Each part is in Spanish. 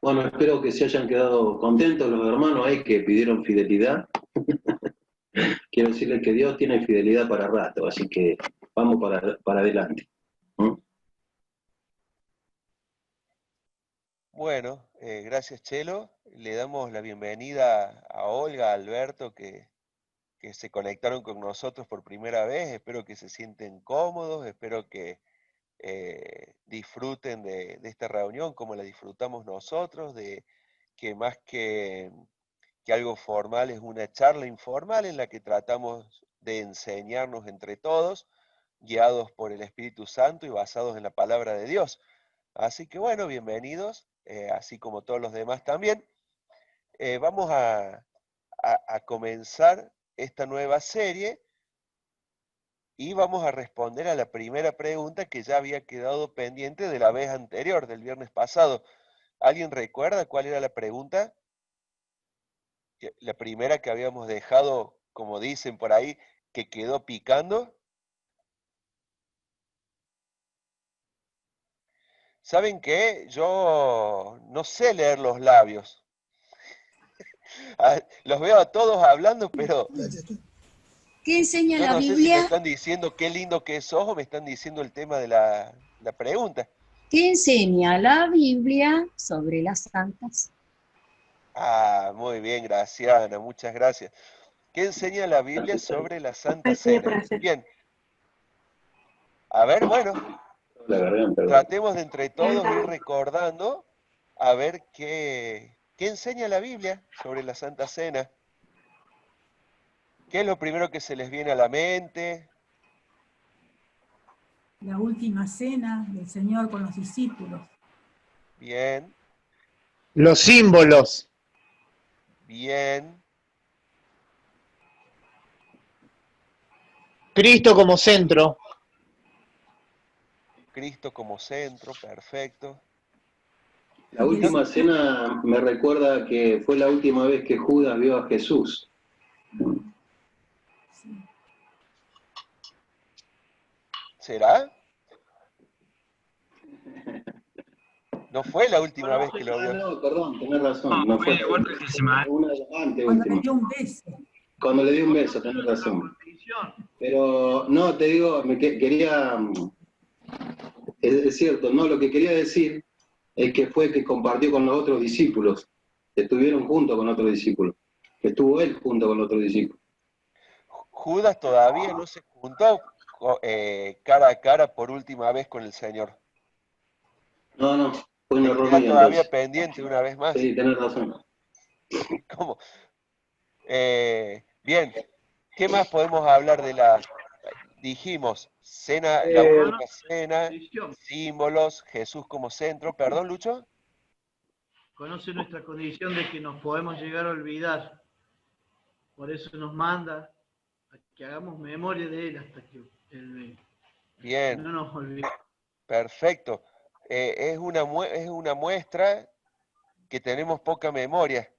Bueno, espero que se hayan quedado contentos los hermanos ahí que pidieron fidelidad. Quiero decirles que Dios tiene fidelidad para rato, así que vamos para adelante. ¿Mm? Bueno, gracias Chelo. Le damos la bienvenida a Olga, a Alberto, que se conectaron con nosotros por primera vez. Espero que se sienten cómodos, espero que disfruten de esta reunión como la disfrutamos nosotros, de que más que algo formal es una charla informal en la que tratamos de enseñarnos entre todos, guiados por el Espíritu Santo y basados en la palabra de Dios. Así que bueno, bienvenidos, así como todos los demás también. Vamos a comenzar esta nueva serie y vamos a responder a la primera pregunta que ya había quedado pendiente de la vez anterior, del viernes pasado. ¿Alguien recuerda cuál era la pregunta? La primera que habíamos dejado, como dicen por ahí, que quedó picando. ¿Saben qué? Yo no sé leer los labios. Los veo a todos hablando, pero ¿Qué enseña yo la no sé si me Biblia? están diciendo qué lindo que sos o me están diciendo el tema de la pregunta. ¿Qué enseña la Biblia sobre las santas? Ah, muy bien, Graciana, muchas gracias. ¿Qué enseña la Biblia sobre la Santa Cena? Bien, a ver, bueno, La garganta. tratemos de entre todos ir recordando a ver qué enseña la Biblia sobre la Santa Cena. ¿Qué es lo primero que se les viene a la mente? La última cena del Señor con los discípulos. Bien, Los símbolos. bien, Cristo como centro. Cristo como centro, perfecto. La última cena me recuerda que fue la última vez que Judas vio a Jesús. Sí. ¿Será? No fue la última vez que lo vio. No, perdón, tenés razón. No fue una Cuando le anteúltima. dio un beso. Cuando le di un beso, tenés razón. Pero no, te digo, quería, es cierto, no, lo que quería decir es que fue que compartió con los otros discípulos, que estuvieron junto con otros discípulos, que estuvo él junto con otros discípulos. Judas todavía no se juntó cara a cara por última vez con el Señor. No, fue un Le error queda mío todavía entonces. pendiente una vez más. Sí, tenés razón. ¿Cómo? Bien, ¿qué más podemos hablar de dijimos, cena, la última cena, símbolos, Jesús como centro? ¿Perdón, Lucho? Conoce nuestra condición de que nos podemos llegar a olvidar. Por eso nos manda a que hagamos memoria de Él hasta que Él Bien, no nos olvide. perfecto. Es una muestra que tenemos poca memoria.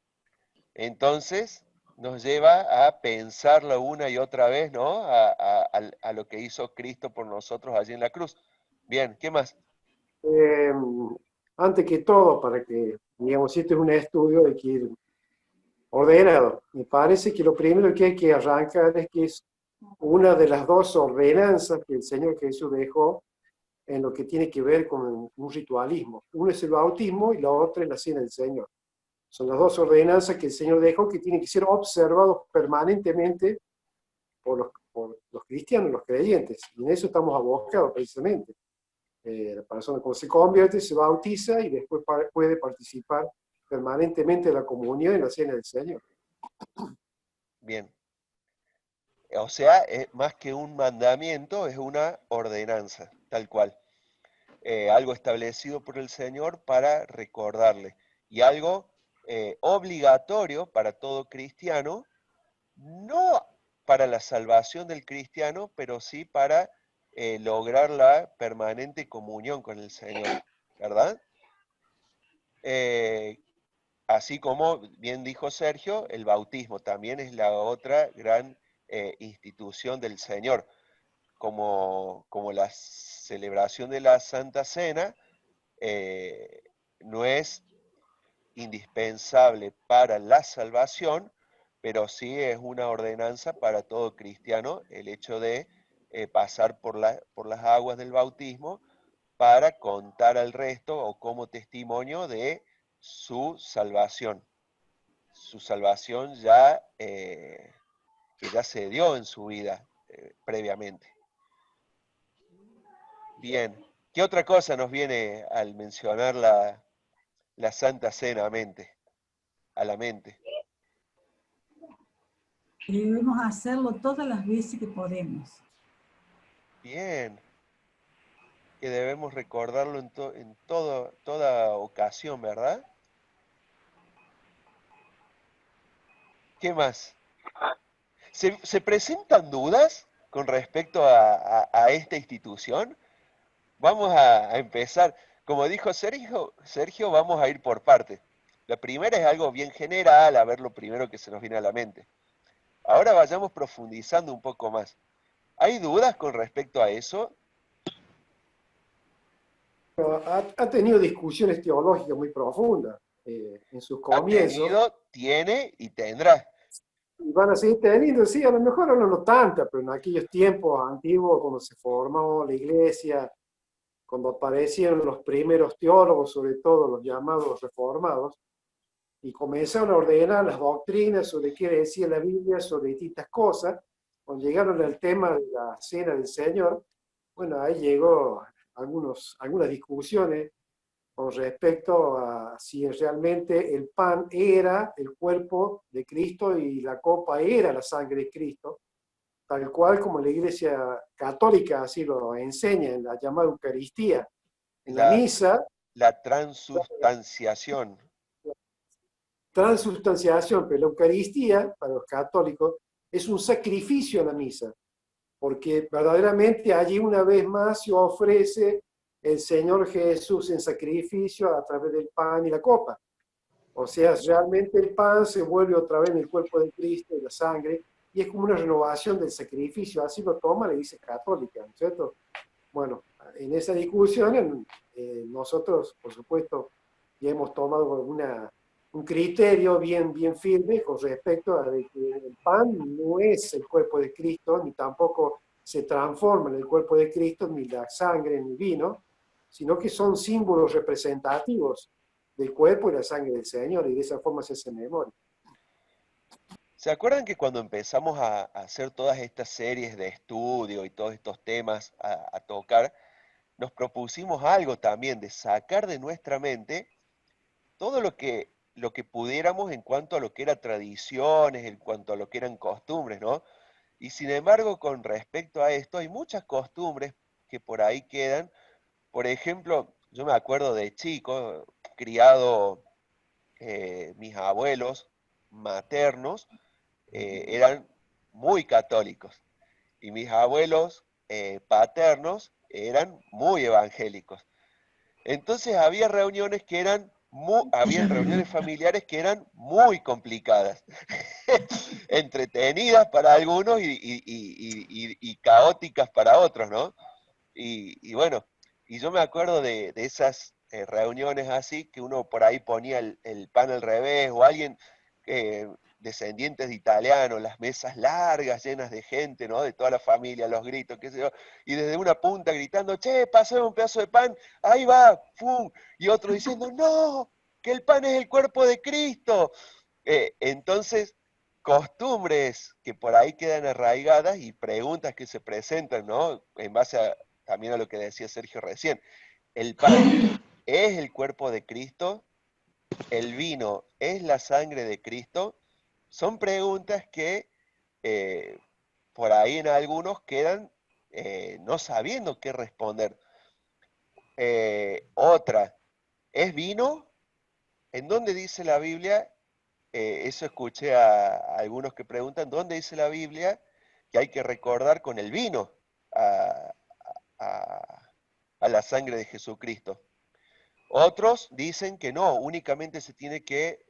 Entonces nos lleva a pensarlo una y otra vez, ¿no? A lo que hizo Cristo por nosotros allí en la cruz. Bien, ¿qué más? Antes que todo, para que, digamos, este es un estudio, hay que ir ordenado. Me parece que lo primero que hay que arrancar es que es una de las dos ordenanzas que el Señor Jesús dejó en lo que tiene que ver con un ritualismo. Uno es el bautismo y la otra es la cena del Señor. Son las dos ordenanzas que el Señor dejó que tienen que ser observados permanentemente por los cristianos, los creyentes. Y en eso estamos abocados precisamente. La persona cuando se convierte se bautiza y después puede participar permanentemente de la comunión en la cena del Señor. Bien. O sea, más que un mandamiento, es una ordenanza, tal cual. Algo establecido por el Señor para recordarle. Y algo obligatorio para todo cristiano, no para la salvación del cristiano, pero sí para lograr la permanente comunión con el Señor, ¿verdad? Así como bien dijo Sergio, el bautismo también es la otra gran institución del Señor, como la celebración de la Santa Cena no es indispensable para la salvación, pero sí es una ordenanza para todo cristiano el hecho de pasar por las aguas del bautismo para contar al resto o como testimonio de su salvación ya que ya se dio en su vida previamente. Bien, ¿qué otra cosa nos viene al mencionar la Santa Cena a la mente? Y debemos hacerlo todas las veces que podemos. Bien, que debemos recordarlo en toda ocasión, ¿verdad? ¿Qué más? ¿Se presentan dudas con respecto a esta institución? Vamos a empezar. Como dijo Sergio, vamos a ir por partes. La primera es algo bien general, a ver lo primero que se nos viene a la mente. Ahora vayamos profundizando un poco más. ¿Hay dudas con respecto a eso? Pero ha tenido discusiones teológicas muy profundas en sus Ha comienzos. tenido, tiene y tendrá. Y van a seguir teniendo, sí, a lo mejor ahora no tanta, pero en aquellos tiempos antiguos, cuando se formó la iglesia, cuando aparecieron los primeros teólogos, sobre todo los llamados reformados, y comenzaron a ordenar las doctrinas sobre qué decía la Biblia, sobre distintas cosas, cuando llegaron al tema de la cena del Señor, bueno, ahí llegó algunas discusiones con respecto a si realmente el pan era el cuerpo de Cristo y la copa era la sangre de Cristo, tal cual como la Iglesia Católica así lo enseña en la llamada Eucaristía. En la misa, La transustanciación. transubstanciación, pero la Eucaristía, para los católicos, es un sacrificio a la misa, porque verdaderamente allí una vez más se ofrece el Señor Jesús en sacrificio a través del pan y la copa. O sea, realmente el pan se vuelve otra vez en el cuerpo de Cristo y la sangre, y es como una renovación del sacrificio, así lo toma la Iglesia Católica, ¿no es cierto? Bueno, en esa discusión nosotros, por supuesto, ya hemos tomado un criterio bien firme con respecto a de que el pan no es el cuerpo de Cristo, ni tampoco se transforma en el cuerpo de Cristo, ni la sangre, ni el vino, sino que son símbolos representativos del cuerpo y la sangre del Señor, y de esa forma se hace memoria. ¿Se acuerdan que cuando empezamos a hacer todas estas series de estudio y todos estos temas a tocar, nos propusimos algo también de sacar de nuestra mente todo lo que pudiéramos en cuanto a lo que eran tradiciones, en cuanto a lo que eran costumbres, ¿no? Y sin embargo, con respecto a esto, hay muchas costumbres que por ahí quedan. Por ejemplo, yo me acuerdo de chico, criado, mis abuelos maternos eran muy católicos y mis abuelos paternos eran muy evangélicos. Entonces había reuniones habían reuniones familiares que eran muy complicadas, entretenidas para algunos y caóticas para otros, ¿no? Y bueno, y yo me acuerdo de esas reuniones así, que uno por ahí ponía el pan al revés, o alguien, descendientes de italianos, las mesas largas, llenas de gente, ¿no? De toda la familia, los gritos, qué sé yo, y desde una punta gritando, che, pásame un pedazo de pan, ahí va, ¡fum! Y otros diciendo, no, que el pan es el cuerpo de Cristo. Entonces, costumbres que por ahí quedan arraigadas y preguntas que se presentan, ¿no? En base también a lo que decía Sergio recién. ¿El pan es el cuerpo de Cristo? ¿El vino es la sangre de Cristo? Son preguntas que por ahí en algunos quedan no sabiendo qué responder. Otra, ¿es vino? ¿En dónde dice la Biblia? Eso escuché a algunos que preguntan, ¿dónde dice la Biblia que hay que recordar con el vino a, a- a la sangre de Jesucristo? Otros dicen que no, únicamente se tiene que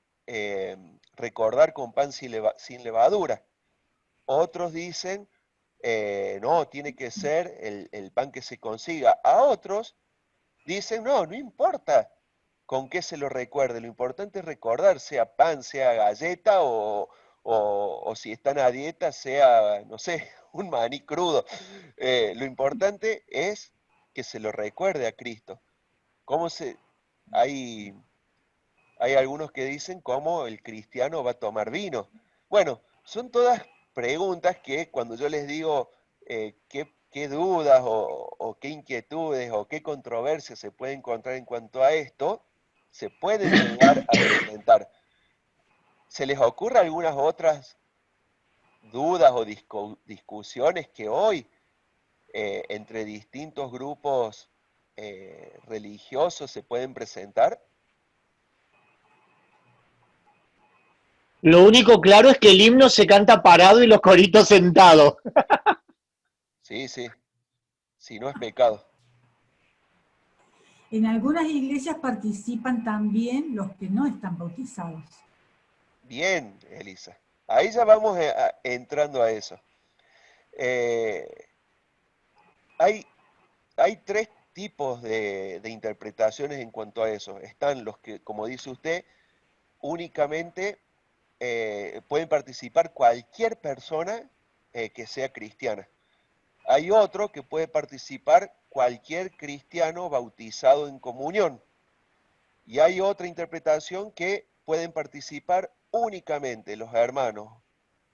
recordar con pan sin levadura. Otros dicen, no, tiene que ser el pan que se consiga. A otros dicen, no, no importa. con qué se lo recuerde. Lo importante es recordar, sea pan, sea galleta o si están a dieta, sea, no sé, un maní crudo. Lo importante es que se lo recuerde a Cristo. Hay, hay algunos que dicen cómo el cristiano va a tomar vino. Bueno, son todas preguntas que cuando yo les digo qué dudas o qué inquietudes o qué controversias se puede encontrar en cuanto a esto, se pueden llegar a presentar. ¿Se les ocurre algunas otras dudas o discusiones que hoy entre distintos grupos religiosos se pueden presentar? Lo único claro es que el himno se canta parado y los coritos sentados. Sí, sí, si no es pecado. En algunas iglesias participan también los que no están bautizados. Bien, Elisa. Ahí ya vamos entrando a eso. Hay tres tipos de interpretaciones en cuanto a eso. Están los que, como dice usted, únicamente pueden participar cualquier persona que sea cristiana. Hay otro que puede participar cualquier cristiano bautizado en comunión. Y hay otra interpretación que pueden participar únicamente los hermanos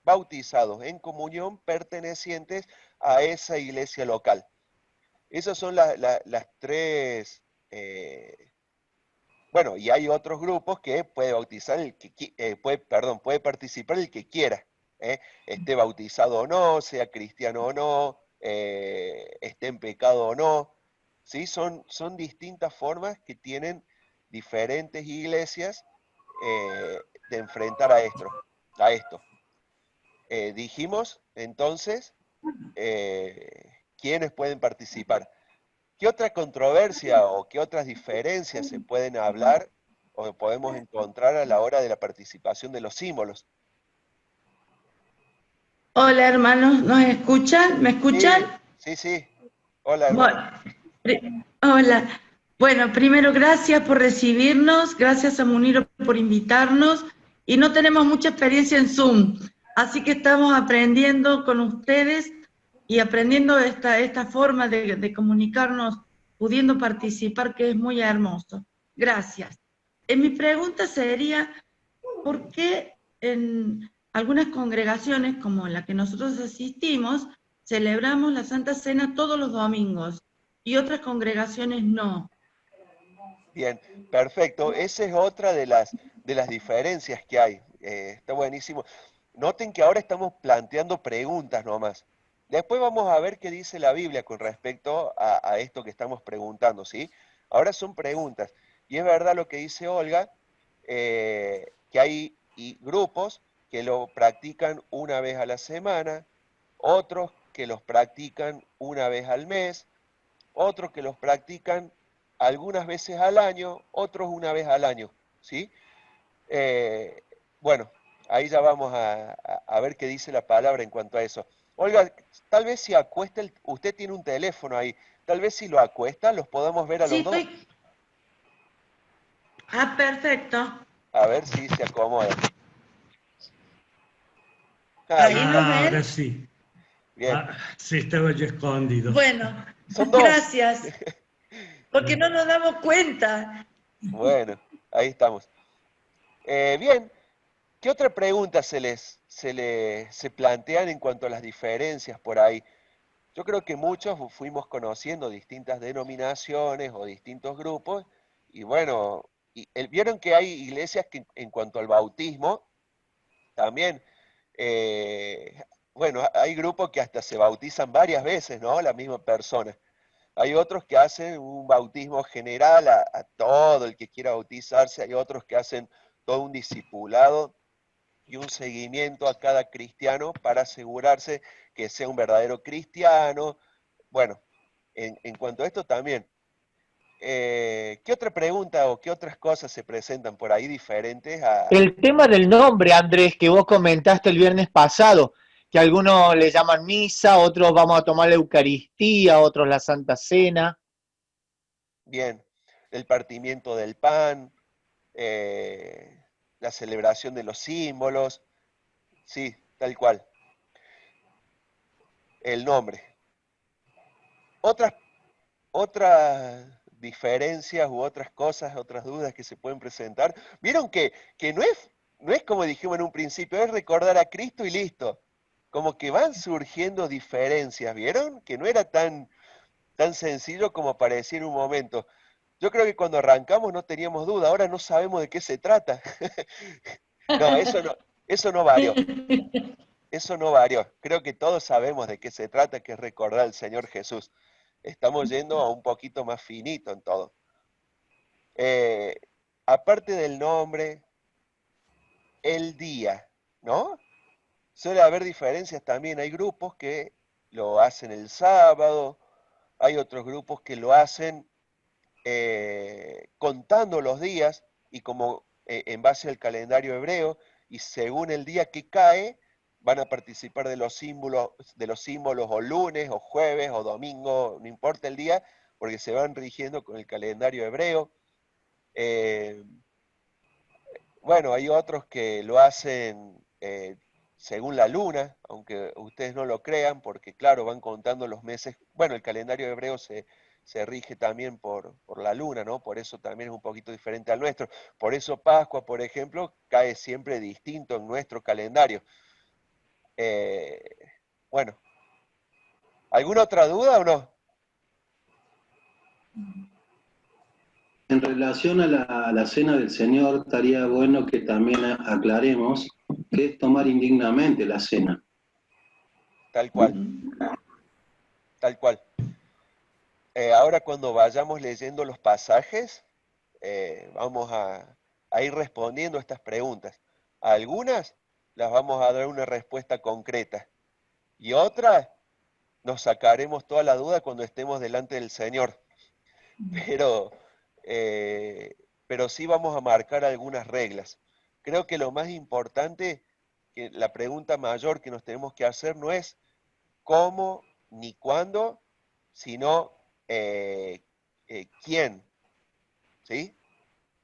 bautizados en comunión pertenecientes a esa iglesia local. Esas son las tres. Bueno, y hay otros grupos que puede bautizar puede participar el que quiera, esté bautizado o no, sea cristiano o no, esté en pecado o no. ¿Sí? Son distintas formas que tienen diferentes iglesias de enfrentar a esto. Dijimos entonces quiénes pueden participar. ¿Qué otra controversia o qué otras diferencias se pueden hablar o podemos encontrar a la hora de la participación de los símbolos? Hola hermanos, ¿nos escuchan? ¿Me escuchan? Sí, sí. Hola hermano. Hola. Bueno, primero gracias por recibirnos, gracias a Muniro por invitarnos, y no tenemos mucha experiencia en Zoom, así que estamos aprendiendo con ustedes y aprendiendo esta forma de comunicarnos, pudiendo participar, que es muy hermoso. Gracias. Mi pregunta sería, ¿por qué en algunas congregaciones, como la que nosotros asistimos, celebramos la Santa Cena todos los domingos y otras congregaciones no? Bien, perfecto. Esa es otra de las diferencias que hay. Está buenísimo. Noten que ahora estamos planteando preguntas nomás. Después vamos a ver qué dice la Biblia con respecto a esto que estamos preguntando, ¿sí? Ahora son preguntas. Y es verdad lo que dice Olga, que hay grupos que lo practican una vez a la semana, otros que los practican una vez al mes, otros que los practican algunas veces al año, otros una vez al año, ¿sí? Bueno, ahí ya vamos a ver qué dice la palabra en cuanto a eso. Olga, tal vez si acuesta, usted tiene un teléfono ahí, tal vez si lo acuesta, los podamos ver a los dos. Ah, perfecto. A ver si se acomoda. Ahí lo ven. Ahora sí. Bien. Sí, estaba yo escondido. Bueno, son dos. Gracias. Porque no nos damos cuenta. Bueno, ahí estamos. Bien, ¿qué otra pregunta se plantean en cuanto a las diferencias por ahí? Yo creo que muchos fuimos conociendo distintas denominaciones o distintos grupos y bueno, vieron que hay iglesias que en cuanto al bautismo también, bueno, hay grupos que hasta se bautizan varias veces, ¿no? La misma persona. Hay otros que hacen un bautismo general a todo el que quiera bautizarse, hay otros que hacen todo un discipulado y un seguimiento a cada cristiano para asegurarse que sea un verdadero cristiano. Bueno, en cuanto a esto también, ¿qué otra pregunta o qué otras cosas se presentan por ahí diferentes a... El tema del nombre, Andrés, que vos comentaste el viernes pasado, que algunos le llaman misa, otros vamos a tomar la Eucaristía, otros la Santa Cena. Bien, el partimiento del pan, la celebración de los símbolos, sí, tal cual. El nombre. Otras diferencias u otras cosas, otras dudas que se pueden presentar. Vieron que no es como dijimos en un principio, es recordar a Cristo y listo. Como que van surgiendo diferencias, ¿vieron? Que no era tan sencillo como parecía en un momento. Yo creo que cuando arrancamos no teníamos duda, ahora no sabemos de qué se trata. No, eso no varió. Eso no varió. Creo que todos sabemos de qué se trata, que es recordar al Señor Jesús. Estamos yendo a un poquito más finito en todo. Aparte del nombre, el día, ¿no? Suele haber diferencias también. Hay grupos que lo hacen el sábado, hay otros grupos que lo hacen contando los días y como en base al calendario hebreo, y según el día que cae, van a participar de los símbolos o lunes o jueves o domingo, no importa el día, porque se van rigiendo con el calendario hebreo. Bueno, hay otros que lo hacen según la luna, aunque ustedes no lo crean, porque claro, van contando los meses. Bueno, el calendario hebreo se rige también por la luna, ¿no? Por eso también es un poquito diferente al nuestro. Por eso Pascua, por ejemplo, cae siempre distinto en nuestro calendario. Bueno, ¿alguna otra duda o no? En relación a la cena del Señor, estaría bueno que también aclaremos qué es tomar indignamente la cena. Tal cual. Tal cual. Ahora cuando vayamos leyendo los pasajes, vamos a ir respondiendo a estas preguntas. A algunas las vamos a dar una respuesta concreta y otras nos sacaremos toda la duda cuando estemos delante del Señor. Pero sí vamos a marcar algunas reglas. Creo que lo más importante, que la pregunta mayor que nos tenemos que hacer no es cómo ni cuándo, sino quién. ¿Sí?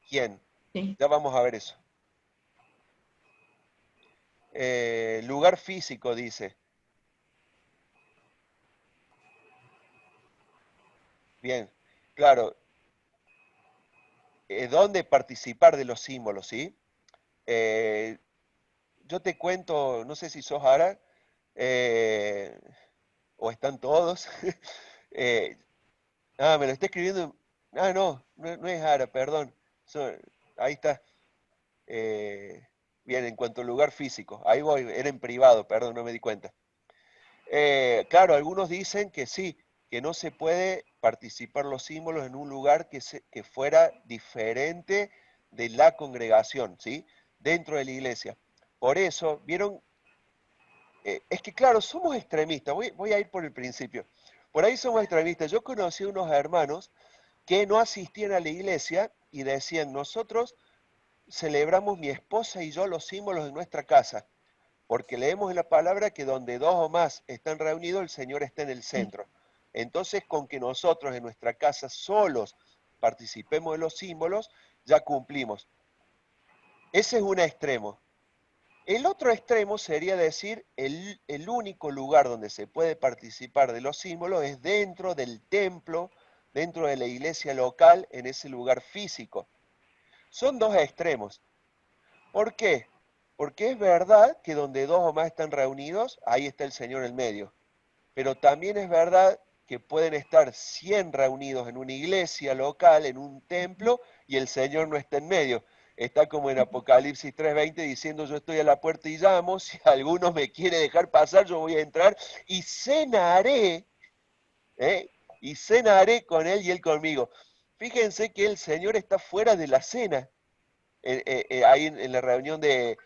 ¿Quién? Sí. Ya vamos a ver eso. Lugar físico, dice. Bien, claro. ¿Dónde participar de los símbolos, sí? Yo te cuento, no sé si sos Ara, o están todos. Me lo está escribiendo. No es Ara, perdón. Ahí está. Bien, en cuanto al lugar físico, ahí voy, era en privado, perdón, no me di cuenta. Claro, algunos dicen que sí, que no se puede participar los símbolos en un lugar que fuera diferente de la congregación, ¿sí? Dentro de la iglesia. Por eso, vieron, es que claro, somos extremistas, voy a ir por el principio. Por ahí somos extremistas. Yo conocí unos hermanos que no asistían a la iglesia y decían, nosotros celebramos mi esposa y yo los símbolos en nuestra casa, porque leemos en la palabra que donde dos o más están reunidos, el Señor está en el centro. Entonces, con que nosotros en nuestra casa solos participemos de los símbolos, ya cumplimos. Ese es un extremo. El otro extremo sería decir, el único lugar donde se puede participar de los símbolos es dentro del templo, dentro de la iglesia local, en ese lugar físico. Son dos extremos. ¿Por qué? Porque es verdad que donde dos o más están reunidos, ahí está el Señor en medio. Pero también es verdad que pueden estar 100 reunidos en una iglesia local, en un templo, y el Señor no está en medio. Está como en Apocalipsis 3:20 diciendo, yo estoy a la puerta y llamo, si alguno me quiere dejar pasar, yo voy a entrar y cenaré, y cenaré con él y él conmigo. Fíjense que el Señor está fuera de la cena, ahí en la reunión de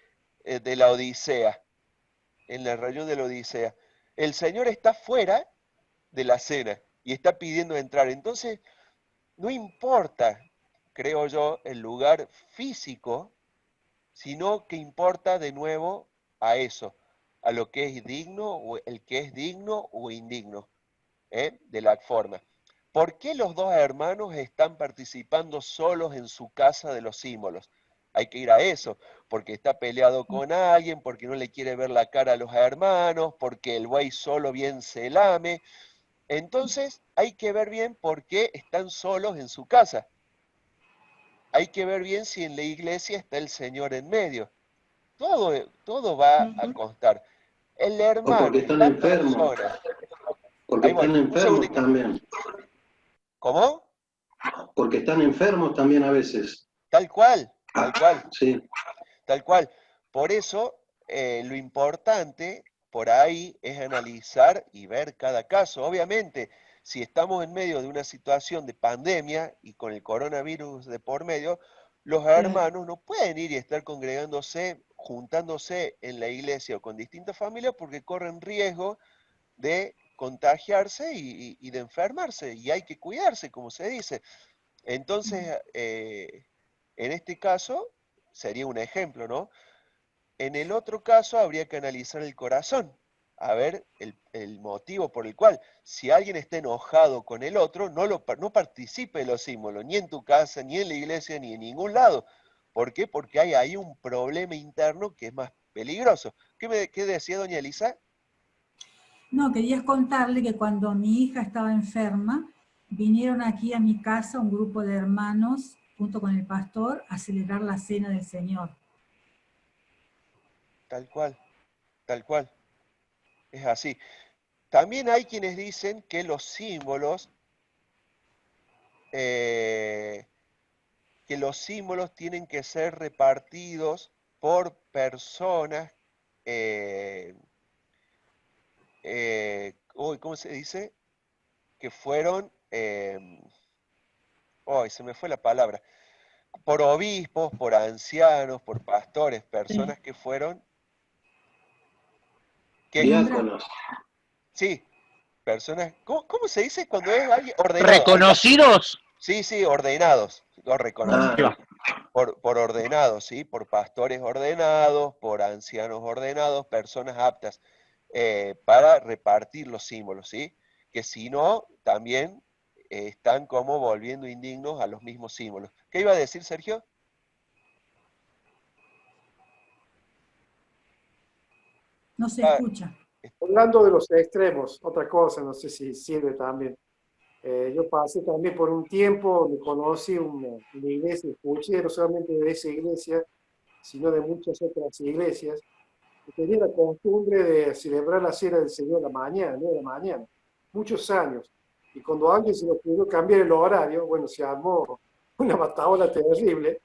la Odisea, en la reunión de la Odisea. El Señor está fuera de la cena y está pidiendo entrar. Entonces, no importa, creo yo, el lugar físico, sino que importa de nuevo a eso, a lo que es digno, o el que es digno o indigno, de la forma. ¿Por qué los dos hermanos están participando solos en su casa de los símbolos? Hay que ir a eso, porque está peleado con alguien, porque no le quiere ver la cara a los hermanos, porque el buey solo bien se lame. Entonces hay que ver bien por qué están solos en su casa. Hay que ver bien si en la iglesia está el Señor en medio. Todo va a constar. El O porque hermano, están la enfermos. persona. Porque Ahí voy, están un enfermos segundito. también. ¿Cómo? Porque están enfermos también a veces. Tal cual, tal cual. Sí. Tal cual. Por eso, lo importante por ahí es analizar y ver cada caso. Obviamente, si estamos en medio de una situación de pandemia y con el coronavirus de por medio, los hermanos no pueden ir y estar congregándose, juntándose en la iglesia o con distintas familias porque corren riesgo de contagiarse y de enfermarse. Y hay que cuidarse, como se dice. Entonces, en este caso, sería un ejemplo, ¿no? En el otro caso habría que analizar el corazón, a ver el motivo por el cual, si alguien está enojado con el otro, no participe de los símbolos, ni en tu casa, ni en la iglesia, ni en ningún lado. ¿Por qué? Porque hay ahí un problema interno que es más peligroso. ¿Qué decía doña Elisa? No, querías contarle que cuando mi hija estaba enferma, vinieron aquí a mi casa un grupo de hermanos, junto con el pastor, a celebrar la cena del Señor. Tal cual, tal cual. Es así. También hay quienes dicen que los símbolos tienen que ser repartidos por personas, ¿cómo se dice? Que fueron, se me fue la palabra, por obispos, por ancianos, por pastores, personas que fueron, Diáconos. sí, personas, ¿cómo se dice cuando es alguien ordenado? ¿Reconocidos? Sí, ordenados, o reconocidos. Por ordenados, ¿sí? Por pastores ordenados, por ancianos ordenados, personas aptas para repartir los símbolos, ¿sí? Que si no, también están como volviendo indignos a los mismos símbolos. ¿Qué iba a decir, Sergio? No se escucha. Hablando de los extremos, otra cosa, no sé si sirve también. Yo pasé también por un tiempo, me conocí una iglesia, escuché no solamente de esa iglesia, sino de muchas otras iglesias, que tenía la costumbre de celebrar la cena del Señor a la mañana, 9 de la mañana, muchos años. Y cuando alguien se le ocurrió cambiar el horario, bueno, se armó una batahola terrible,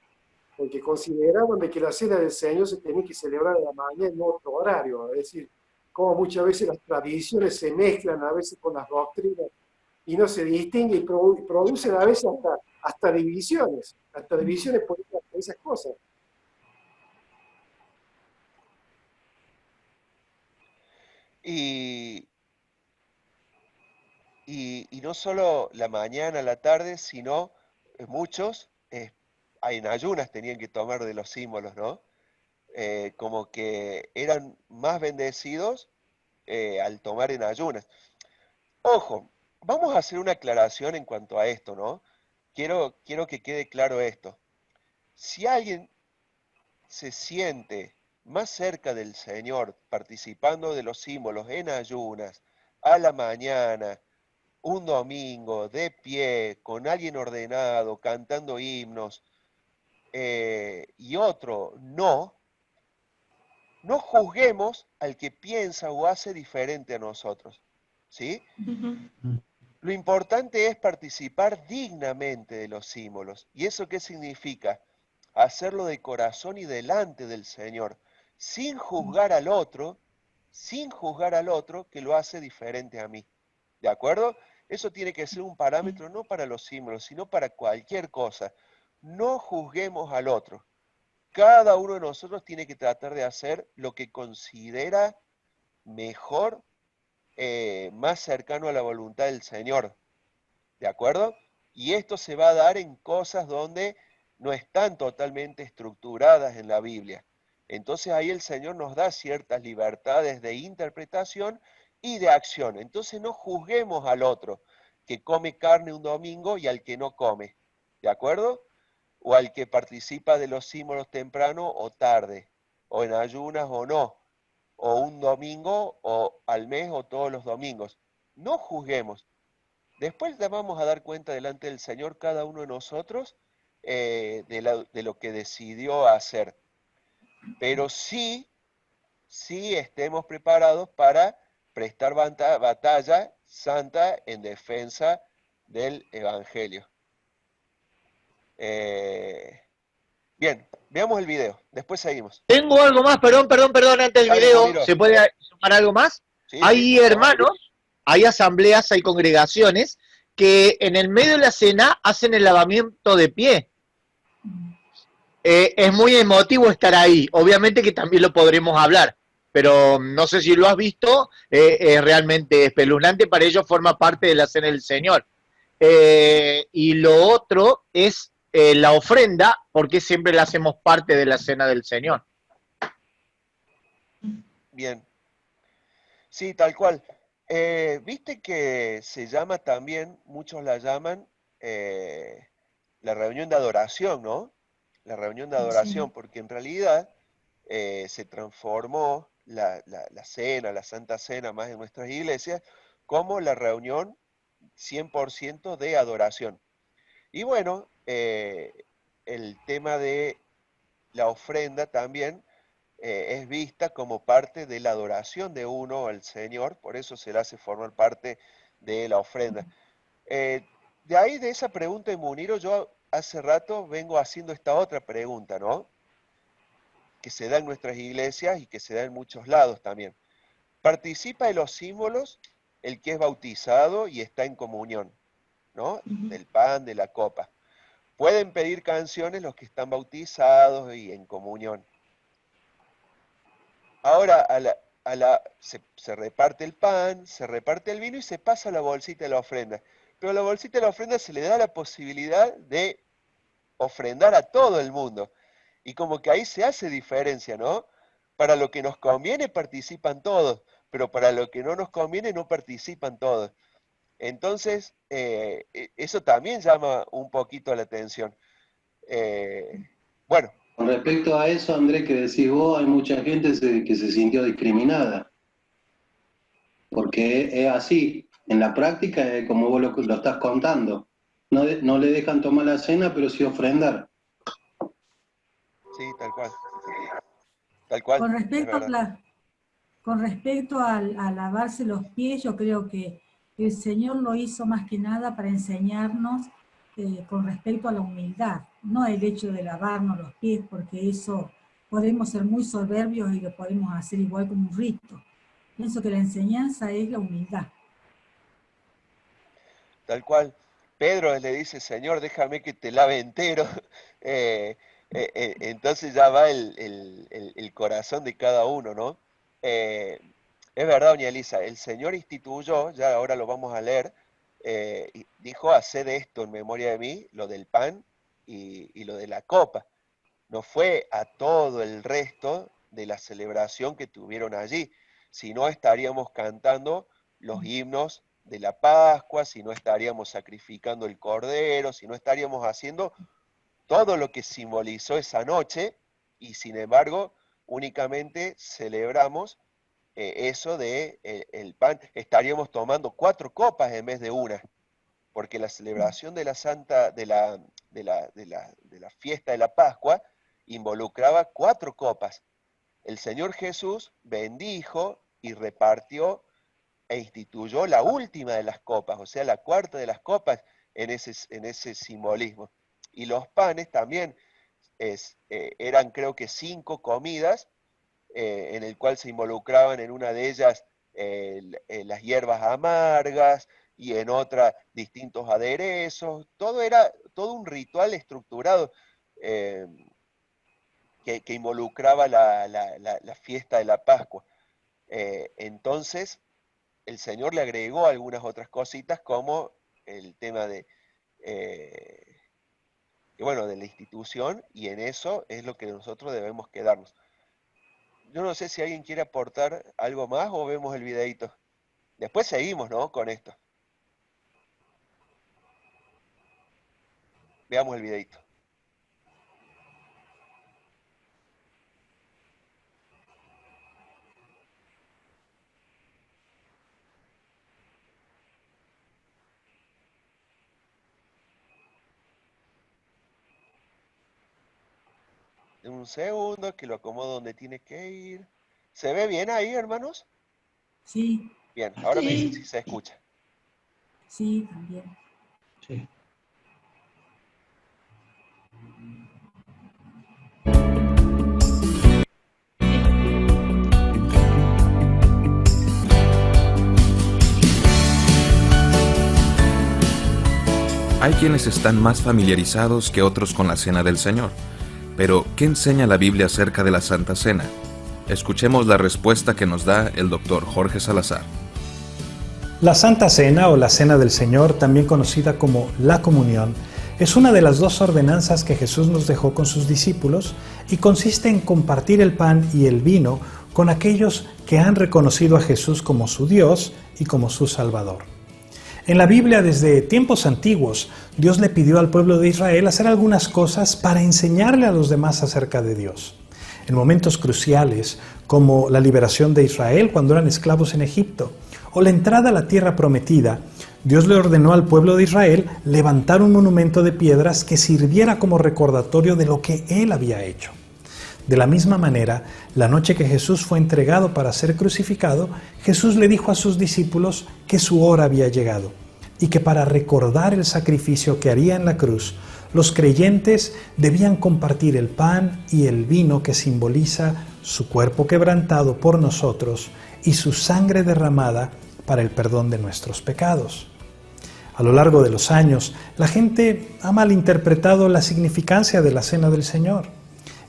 porque consideraban de que la cena del Señor se tenía que celebrar a la mañana en otro horario, es decir, como muchas veces las tradiciones se mezclan a veces con las doctrinas y no se distingue y producen a veces hasta divisiones por esas cosas. Y no solo la mañana, la tarde, sino muchos en ayunas tenían que tomar de los símbolos, ¿no? Como que eran más bendecidos al tomar en ayunas. Ojo, vamos a hacer una aclaración en cuanto a esto, ¿no? Quiero que quede claro esto. Si alguien se siente más cerca del Señor participando de los símbolos en ayunas, a la mañana, un domingo, de pie, con alguien ordenado, cantando himnos, y otro no juzguemos al que piensa o hace diferente a nosotros, ¿sí? Lo importante es participar dignamente de los símbolos. ¿Y eso qué significa? Hacerlo de corazón y delante del Señor, sin juzgar al otro que lo hace diferente a mí. ¿De acuerdo? Eso tiene que ser un parámetro no para los símbolos, sino para cualquier cosa. No juzguemos al otro. Cada uno de nosotros tiene que tratar de hacer lo que considera mejor, más cercano a la voluntad del Señor. ¿De acuerdo? Y esto se va a dar en cosas donde no están totalmente estructuradas en la Biblia. Entonces ahí el Señor nos da ciertas libertades de interpretación y de acción. Entonces no juzguemos al otro. que come carne un domingo y al que no come, ¿de acuerdo? O al que participa de los símbolos temprano o tarde, o en ayunas o no, o un domingo o al mes o todos los domingos. No juzguemos. Después le vamos a dar cuenta delante del Señor cada uno de nosotros de lo que decidió hacer. Pero sí estemos preparados para prestar batalla santa en defensa del Evangelio. Bien, veamos el video, después seguimos. Tengo algo más, perdón, antes del Dale, video, Muniro. ¿se puede sumar algo más? Sí, Hay sí, hermanos, hay asambleas, hay congregaciones que en el medio de la cena hacen el lavamiento de pie. Es muy emotivo estar ahí, obviamente que también lo podremos hablar, pero no sé si lo has visto, es realmente espeluznante, para ellos forma parte de la cena del Señor. Y lo otro es la ofrenda, porque siempre la hacemos parte de la cena del Señor. Bien. Sí, tal cual. Viste que se llama también, muchos la llaman la reunión de adoración, ¿no? La reunión de adoración, Sí. porque en realidad se transformó la cena, la Santa Cena más en nuestras iglesias, como la reunión 100% de adoración. Y bueno, el tema de la ofrenda también es vista como parte de la adoración de uno al Señor, por eso se le hace formar parte de la ofrenda. De ahí, de esa pregunta de Muniro, yo hace rato vengo haciendo esta otra pregunta, ¿no? Que se da en nuestras iglesias y que se da en muchos lados también. ¿Participa de los símbolos el que es bautizado y está en comunión, ¿no? Del pan, de la copa. Pueden pedir canciones los que están bautizados y en comunión. Ahora se reparte el pan, se reparte el vino y se pasa la bolsita de la ofrenda. Pero a la bolsita de la ofrenda se le da la posibilidad de ofrendar a todo el mundo. Y como que ahí se hace diferencia, ¿no? Para lo que nos conviene participan todos, pero para lo que no nos conviene no participan todos. Entonces, eso también llama un poquito la atención. Bueno. Con respecto a eso, Andrés, que decís vos, hay mucha gente que se sintió discriminada. Porque es así, en la práctica es como vos lo estás contando. No le dejan tomar la cena, pero sí ofrendar. Sí, tal cual. Tal cual. Con respecto a lavarse los pies, yo creo que el Señor lo hizo más que nada para enseñarnos con respecto a la humildad, no el hecho de lavarnos los pies, porque eso podemos ser muy soberbios y lo podemos hacer igual como un rito. Pienso que la enseñanza es la humildad. Tal cual. Pedro le dice, Señor, déjame que te lave entero. Entonces ya va el corazón de cada uno, ¿no? Es verdad, doña Elisa, el Señor instituyó, ya ahora lo vamos a leer, dijo, haced esto en memoria de mí, lo del pan y lo de la copa. No fue a todo el resto de la celebración que tuvieron allí, sino estaríamos cantando los himnos de la Pascua, si no estaríamos sacrificando el cordero, si no estaríamos haciendo todo lo que simbolizó esa noche, y sin embargo únicamente celebramos eso de el pan. Estaríamos tomando 4 copas en vez de una, porque la celebración de la Santa, de la fiesta de la Pascua involucraba 4 copas. El Señor Jesús bendijo y repartió e instituyó la última de las copas, o sea, la cuarta de las copas en ese simbolismo. Y los panes también eran, creo que 5 comidas, en el cual se involucraban en una de ellas las hierbas amargas y en otra distintos aderezos. Todo era todo un ritual estructurado que involucraba la fiesta de la Pascua. Entonces, el Señor le agregó algunas otras cositas como el tema de la institución, y en eso es lo que nosotros debemos quedarnos. Yo no sé si alguien quiere aportar algo más o vemos el videito. Después seguimos, ¿no? Con esto. Veamos el videito. Un segundo, que lo acomodo donde tiene que ir. ¿Se ve bien ahí, hermanos? Sí, Bien, ahora me dicen Sí. si se escucha. sí, también. Sí. Hay quienes están más familiarizados que otros con la Cena del Señor. Pero, ¿qué enseña la Biblia acerca de la Santa Cena? Escuchemos la respuesta que nos da el doctor Jorge Salazar. La Santa Cena o la Cena del Señor, también conocida como la comunión, es una de las dos ordenanzas que Jesús nos dejó con sus discípulos y consiste en compartir el pan y el vino con aquellos que han reconocido a Jesús como su Dios y como su Salvador. En la Biblia, desde tiempos antiguos, Dios le pidió al pueblo de Israel hacer algunas cosas para enseñarle a los demás acerca de Dios. En momentos cruciales, como la liberación de Israel cuando eran esclavos en Egipto, o la entrada a la tierra prometida, Dios le ordenó al pueblo de Israel levantar un monumento de piedras que sirviera como recordatorio de lo que Él había hecho. De la misma manera, la noche que Jesús fue entregado para ser crucificado, Jesús le dijo a sus discípulos que su hora había llegado y que para recordar el sacrificio que haría en la cruz, los creyentes debían compartir el pan y el vino que simboliza su cuerpo quebrantado por nosotros y su sangre derramada para el perdón de nuestros pecados. A lo largo de los años, la gente ha malinterpretado la significancia de la Cena del Señor.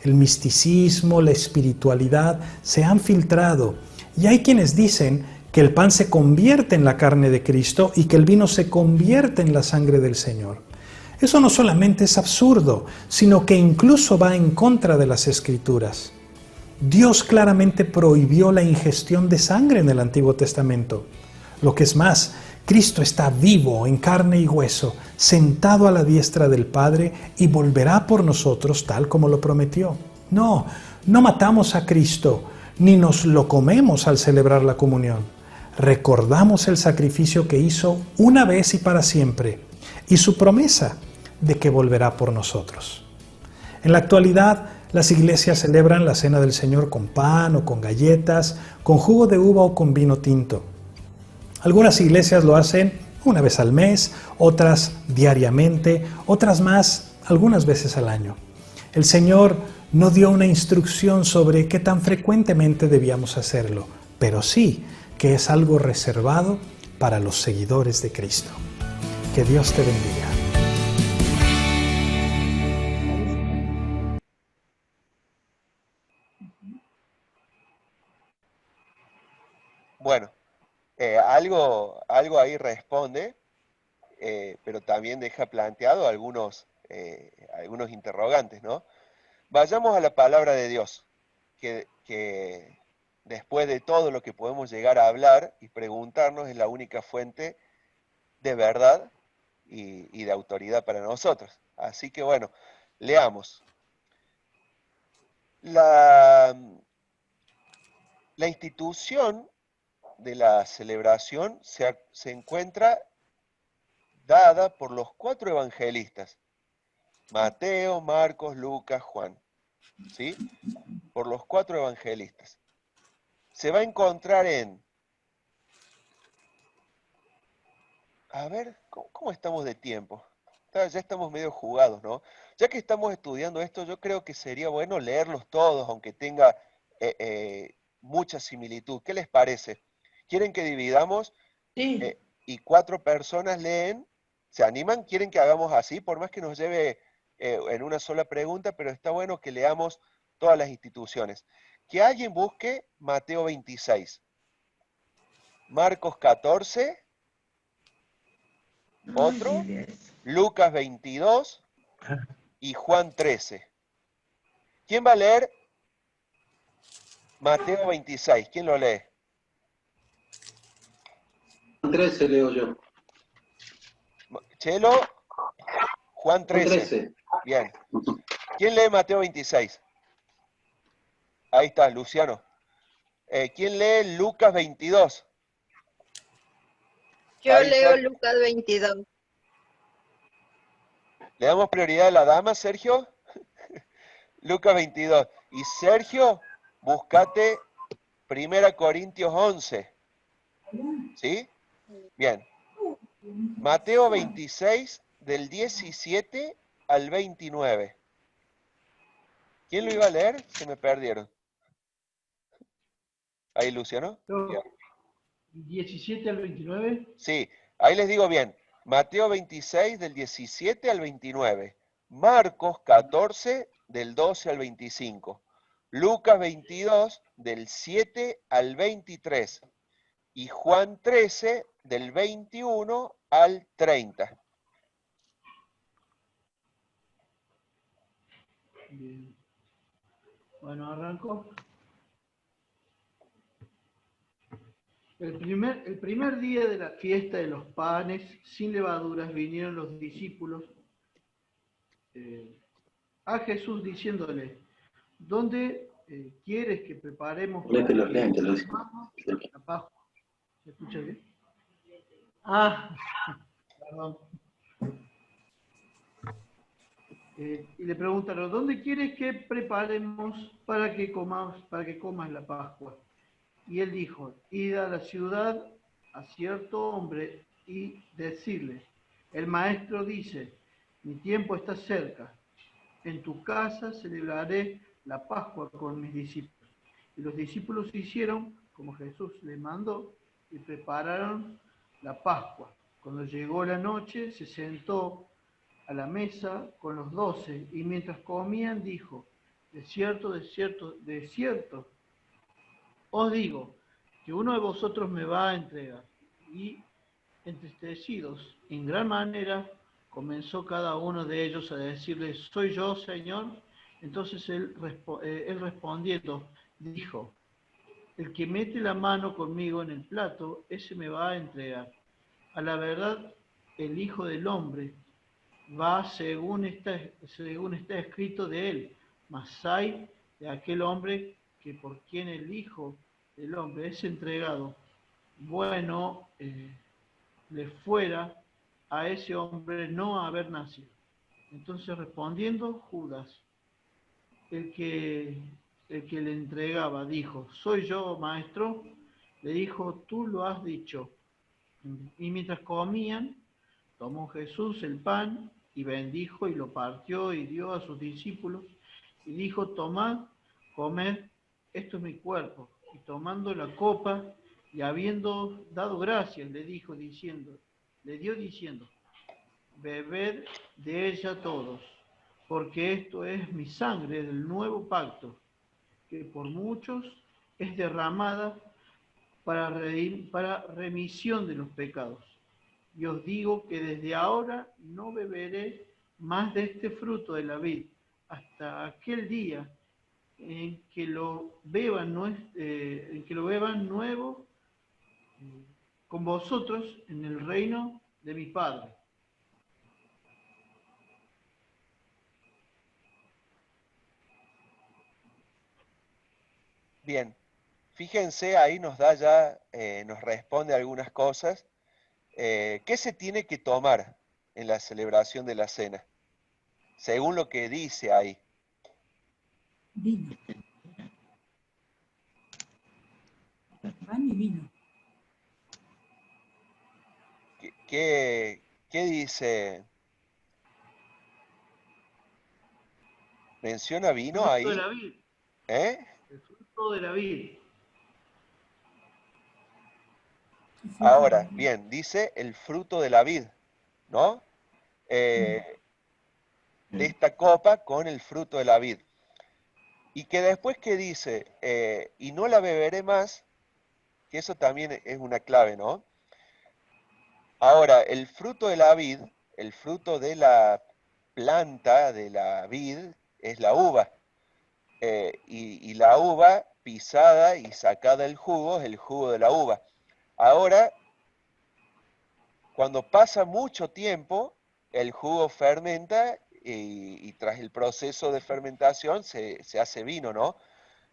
El misticismo, la espiritualidad se han filtrado y hay quienes dicen que el pan se convierte en la carne de Cristo y que el vino se convierte en la sangre del Señor. Eso no solamente es absurdo, sino que incluso va en contra de las Escrituras. Dios claramente prohibió la ingestión de sangre en el Antiguo Testamento. Lo que es más, Cristo está vivo en carne y hueso, sentado a la diestra del Padre y volverá por nosotros tal como lo prometió. No matamos a Cristo, ni nos lo comemos al celebrar la comunión. Recordamos el sacrificio que hizo una vez y para siempre y su promesa de que volverá por nosotros. En la actualidad, las iglesias celebran la Cena del Señor con pan o con galletas, con jugo de uva o con vino tinto. Algunas iglesias lo hacen una vez al mes, otras diariamente, otras más algunas veces al año. El Señor no dio una instrucción sobre qué tan frecuentemente debíamos hacerlo, pero sí que es algo reservado para los seguidores de Cristo. Que Dios te bendiga. Bueno, algo ahí responde, pero también deja planteado algunos interrogantes, ¿no? Vayamos a la palabra de Dios, que después de todo lo que podemos llegar a hablar y preguntarnos es la única fuente de verdad y de autoridad para nosotros. Así que bueno, leamos. La institución de la celebración se encuentra dada por los 4 evangelistas, Mateo, Marcos, Lucas, Juan, ¿sí? Por los 4 evangelistas. Se va a encontrar en... A ver, ¿cómo estamos de tiempo? Ya estamos medio jugados, ¿no? Ya que estamos estudiando esto, yo creo que sería bueno leerlos todos, aunque tenga mucha similitud. ¿Qué les parece? ¿Quieren que dividamos? Sí. Y 4 personas leen, ¿se animan? ¿Quieren que hagamos así? Por más que nos lleve en una sola pregunta, pero está bueno que leamos todas las instituciones. Que alguien busque Mateo 26, Marcos 14, otro, Lucas 22 y Juan 13. ¿Quién va a leer Mateo 26? ¿Quién lo lee? 13 leo yo. Chelo, Juan 13. Bien. ¿Quién lee Mateo 26? Ahí está, Luciano. ¿Quién lee Lucas 22? Yo Ahí leo está. Lucas 22. ¿Le damos prioridad a la dama, Sergio? Lucas 22. Y Sergio, búscate 1 Corintios 11. ¿Sí? Bien. Mateo 26, del 17 al 29. ¿Quién lo iba a leer? Se me perdieron. Ahí, Luciano. Bien. 17 al 29. Sí, ahí les digo bien. Mateo 26, del 17 al 29. Marcos 14, del 12 al 25. Lucas 22, del 7 al 23. Y Juan 13, del 21 al 30. Bien. Bueno, arranco. El primer día de la fiesta de los panes sin levaduras vinieron los discípulos a Jesús diciéndole, ¿dónde quieres que preparemos para Ponete los que lentes, Luis. la Pascua? ¿Se escucha bien? Ah, perdón. Y le preguntaron, ¿dónde quieres que preparemos para que comas la Pascua? Y él dijo, id a la ciudad a cierto hombre y decirle, el maestro dice, mi tiempo está cerca, en tu casa celebraré la Pascua con mis discípulos. Y los discípulos hicieron como Jesús les mandó y prepararon la Pascua. Cuando llegó la noche, se sentó a la mesa con los 12 y mientras comían dijo, de cierto, os digo que uno de vosotros me va a entregar. Y entristecidos en gran manera, comenzó cada uno de ellos a decirle, ¿soy yo, Señor? Entonces él respondiendo, dijo, el que mete la mano conmigo en el plato, ese me va a entregar. A la verdad, el Hijo del Hombre va según está escrito de él, mas hay de aquel hombre que por quien el Hijo del Hombre es entregado. Bueno, le fuera a ese hombre no haber nacido. Entonces respondiendo Judas, el que le entregaba, dijo, ¿soy yo, maestro? Le dijo, tú lo has dicho. Y mientras comían, tomó Jesús el pan y bendijo y lo partió y dio a sus discípulos y dijo, tomad, comed, esto es mi cuerpo. Y tomando la copa y habiendo dado gracias, le dio diciendo, bebed de ella todos, porque esto es mi sangre del nuevo pacto, que por muchos es derramada para remisión de los pecados. Y os digo que desde ahora no beberé más de este fruto de la vid, hasta aquel día en que lo beban nuevo con vosotros en el reino de mi Padre. Bien, fíjense, ahí nos da ya, nos responde algunas cosas. ¿Qué se tiene que tomar en la celebración de la cena? Según lo que dice ahí. Vino. Pan y vino. ¿Qué dice? ¿Menciona vino ahí? El fruto de la vid. ¿Eh? El fruto de la vid. Ahora, bien, dice el fruto de la vid, ¿no? De esta copa con el fruto de la vid. Y que después que dice, y no la beberé más, que eso también es una clave, ¿no? Ahora, el fruto de la vid, el fruto de la planta de la vid, es la uva. Y la uva pisada y sacada el jugo es el jugo de la uva. Ahora, cuando pasa mucho tiempo, el jugo fermenta y tras el proceso de fermentación se hace vino, ¿no?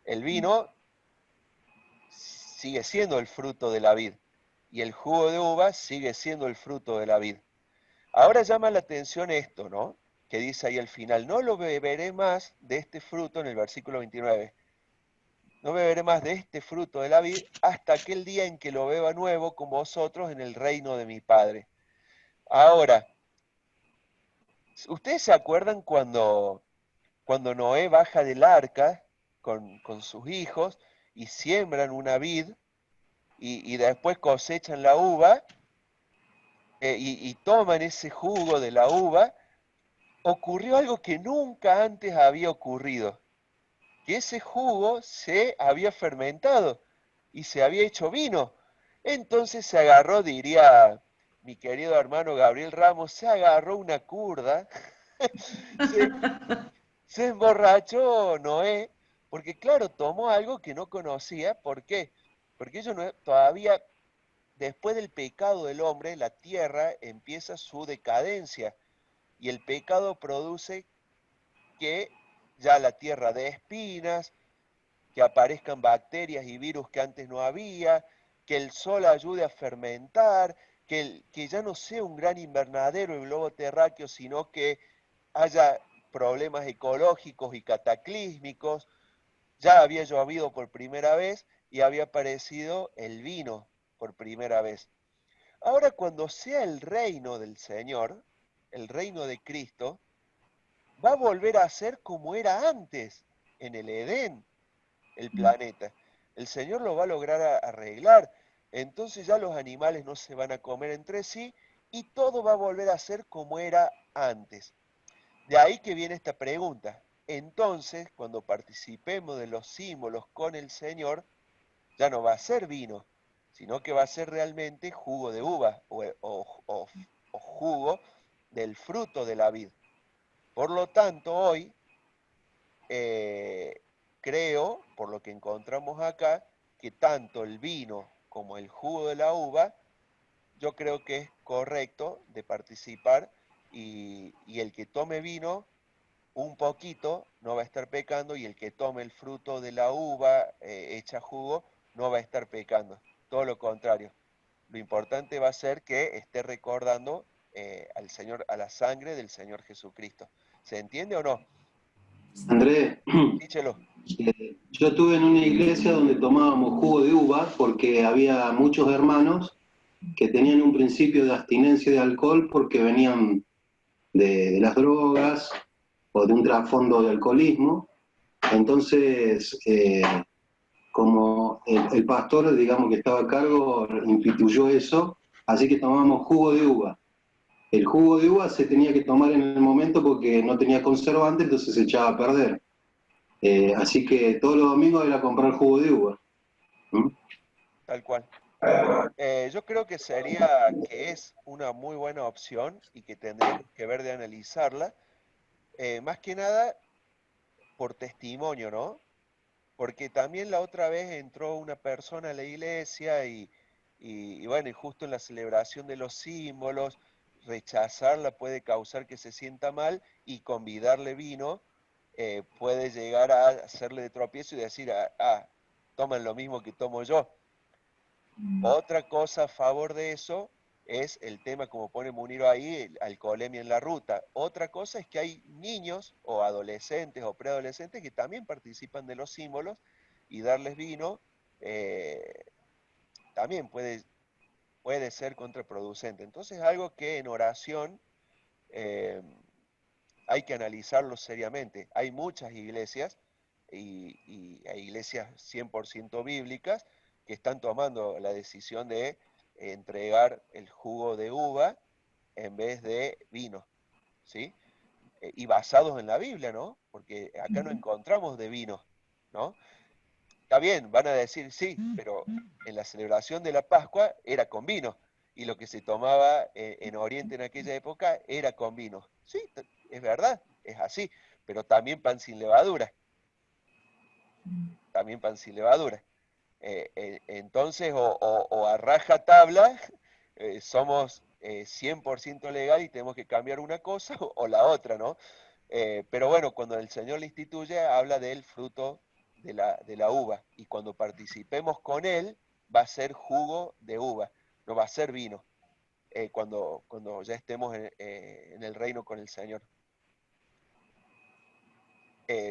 El vino sigue siendo el fruto de la vid y el jugo de uva sigue siendo el fruto de la vid. Ahora llama la atención esto, ¿no? Que dice ahí al final, no lo beberé más de este fruto en el versículo 29. No beberé más de este fruto de la vid hasta aquel día en que lo beba nuevo con vosotros en el reino de mi Padre. Ahora, ¿ustedes se acuerdan cuando Noé baja del arca con sus hijos y siembran una vid y después cosechan la uva y toman ese jugo de la uva? Ocurrió algo que nunca antes había ocurrido, que ese jugo se había fermentado y se había hecho vino. Entonces se agarró, diría mi querido hermano Gabriel Ramos, se agarró una curda, se emborrachó Noé, porque claro, tomó algo que no conocía. ¿Por qué? Porque ellos todavía, después del pecado del hombre, la tierra empieza su decadencia y el pecado produce que ya la tierra dé espinas, que aparezcan bacterias y virus que antes no había, que el sol ayude a fermentar, que ya no sea un gran invernadero el globo terráqueo, sino que haya problemas ecológicos y cataclísmicos. Ya había llovido por primera vez y había aparecido el vino por primera vez. Ahora, cuando sea el reino del Señor, el reino de Cristo, va a volver a ser como era antes, en el Edén, el planeta. El Señor lo va a lograr arreglar. Entonces ya los animales no se van a comer entre sí y todo va a volver a ser como era antes. De ahí que viene esta pregunta. Entonces, cuando participemos de los símbolos con el Señor, ya no va a ser vino, sino que va a ser realmente jugo de uva o jugo del fruto de la vid. Por lo tanto, hoy creo, por lo que encontramos acá, que tanto el vino como el jugo de la uva, yo creo que es correcto de participar y el que tome vino un poquito no va a estar pecando y el que tome el fruto de la uva hecha jugo no va a estar pecando. Todo lo contrario. Lo importante va a ser que esté recordando al Señor, a la sangre del Señor Jesucristo. ¿Se entiende o no? Andrés, Díchelo. yo estuve en una iglesia donde tomábamos jugo de uva porque había muchos hermanos que tenían un principio de abstinencia de alcohol porque venían de las drogas o de un trasfondo de alcoholismo. Entonces, como el pastor, digamos, que estaba a cargo, instituyó eso, así que tomábamos jugo de uva. El jugo de uva se tenía que tomar en el momento porque no tenía conservante, entonces se echaba a perder. Así que todos los domingos era comprar jugo de uva. Tal cual. Yo creo que es una muy buena opción y que tendríamos que ver de analizarla, más que nada por testimonio, ¿no? Porque también la otra vez entró una persona a la iglesia y bueno, y justo en la celebración de los símbolos, rechazarla puede causar que se sienta mal y convidarle vino puede llegar a hacerle de tropiezo y decir, toman lo mismo que tomo yo. Otra cosa a favor de eso es el tema, como pone Muniro ahí, alcoholemia en la ruta. Otra cosa es que hay niños o adolescentes o preadolescentes que también participan de los símbolos y darles vino también puede ser contraproducente. Entonces algo que en oración hay que analizarlo seriamente. Hay muchas iglesias y hay iglesias 100% bíblicas que están tomando la decisión de entregar el jugo de uva en vez de vino, ¿sí? Y basados en la Biblia, ¿no? Porque acá no encontramos de vino, ¿no? Está bien, van a decir sí, pero en la celebración de la Pascua era con vino, y lo que se tomaba en Oriente en aquella época era con vino. Sí, es verdad, es así, pero también pan sin levadura. También pan sin levadura. Entonces, o a raja tabla, somos 100% legal y tenemos que cambiar una cosa o la otra, ¿no? Pero bueno, cuando el Señor le instituye, habla del fruto de la uva, y cuando participemos con Él, va a ser jugo de uva, no va a ser vino, cuando ya estemos en el reino con el Señor.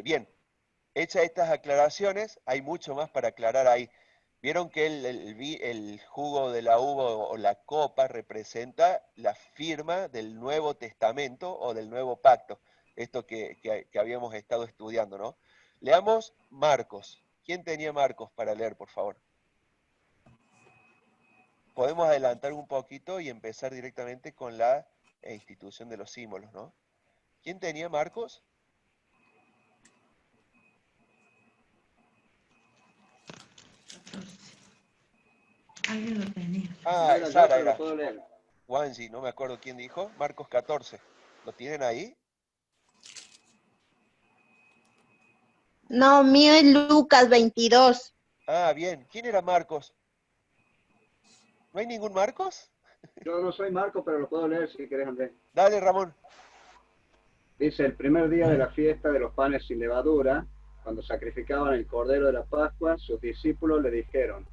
Bien, hechas estas aclaraciones, hay mucho más para aclarar ahí. Vieron que el jugo de la uva o la copa representa la firma del Nuevo Testamento o del Nuevo Pacto, esto que habíamos estado estudiando, ¿no? Leamos Marcos. ¿Quién tenía Marcos para leer, por favor? Podemos adelantar un poquito y empezar directamente con la institución de los símbolos, ¿no? ¿Quién tenía Marcos? Alguien lo tenía. Ah, Sara era. Wanji, no me acuerdo quién dijo. Marcos 14. ¿Lo tienen ahí? No, mío es Lucas 22. Ah, bien. ¿Quién era Marcos? ¿No hay ningún Marcos? Yo no soy Marcos, pero lo puedo leer si querés, Andrés. Dale, Ramón. Dice, el primer día de la fiesta de los panes sin levadura, cuando sacrificaban el cordero de la Pascua, sus discípulos le dijeron,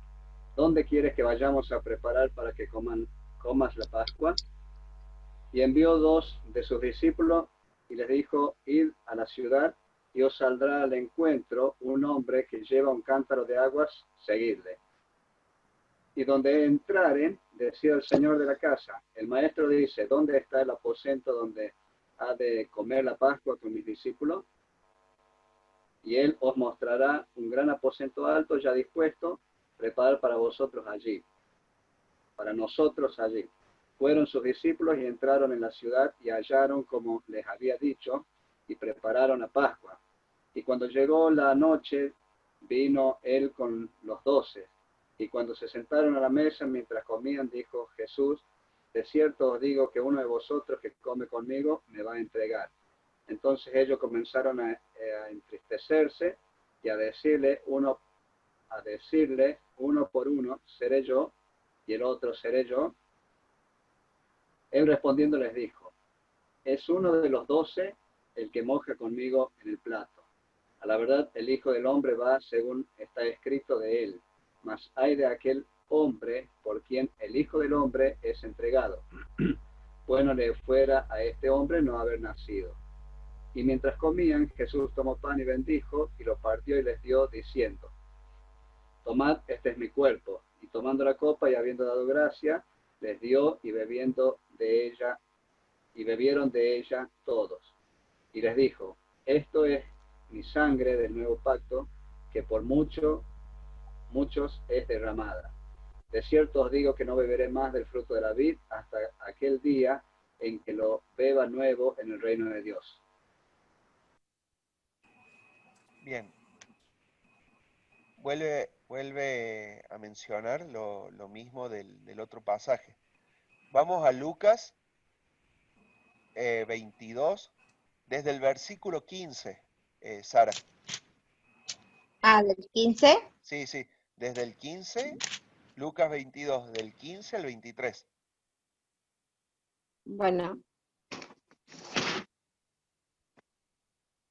¿dónde quieres que vayamos a preparar para que comas la Pascua? Y envió 2 de sus discípulos y les dijo, id a la ciudad y os saldrá al encuentro un hombre que lleva un cántaro de aguas, seguidle. Y donde entraren, decía el señor de la casa, el maestro dice, ¿dónde está el aposento donde ha de comer la Pascua con mis discípulos? Y él os mostrará un gran aposento alto ya dispuesto, preparad para vosotros allí, para nosotros allí. Fueron sus discípulos y entraron en la ciudad y hallaron como les había dicho y prepararon la Pascua. Y cuando llegó la noche, vino él con los 12. Y cuando se sentaron a la mesa mientras comían, dijo Jesús, de cierto os digo que uno de vosotros que come conmigo me va a entregar. Entonces ellos comenzaron a entristecerse y a decirle uno por uno, seré yo, y el otro seré yo. Él respondiendo les dijo, es uno de los 12 el que moja conmigo en el plato. A la verdad, el Hijo del Hombre va según está escrito de él, mas hay de aquel hombre por quien el Hijo del Hombre es entregado. Bueno le fuera a este hombre no haber nacido. Y mientras comían, Jesús tomó pan y bendijo, y lo partió y les dio, diciendo, tomad, este es mi cuerpo. Y tomando la copa y habiendo dado gracia, les dio, y bebieron de ella todos. Y les dijo, esto es mi sangre del nuevo pacto, que por muchos es derramada. De cierto os digo que no beberé más del fruto de la vid hasta aquel día en que lo beba nuevo en el reino de Dios. Bien. Vuelve a mencionar lo mismo del otro pasaje. Vamos a Lucas 22, desde el versículo 15, Sara. Ah, ¿del 15? Sí, desde el 15, Lucas 22, del 15 al 23. Bueno.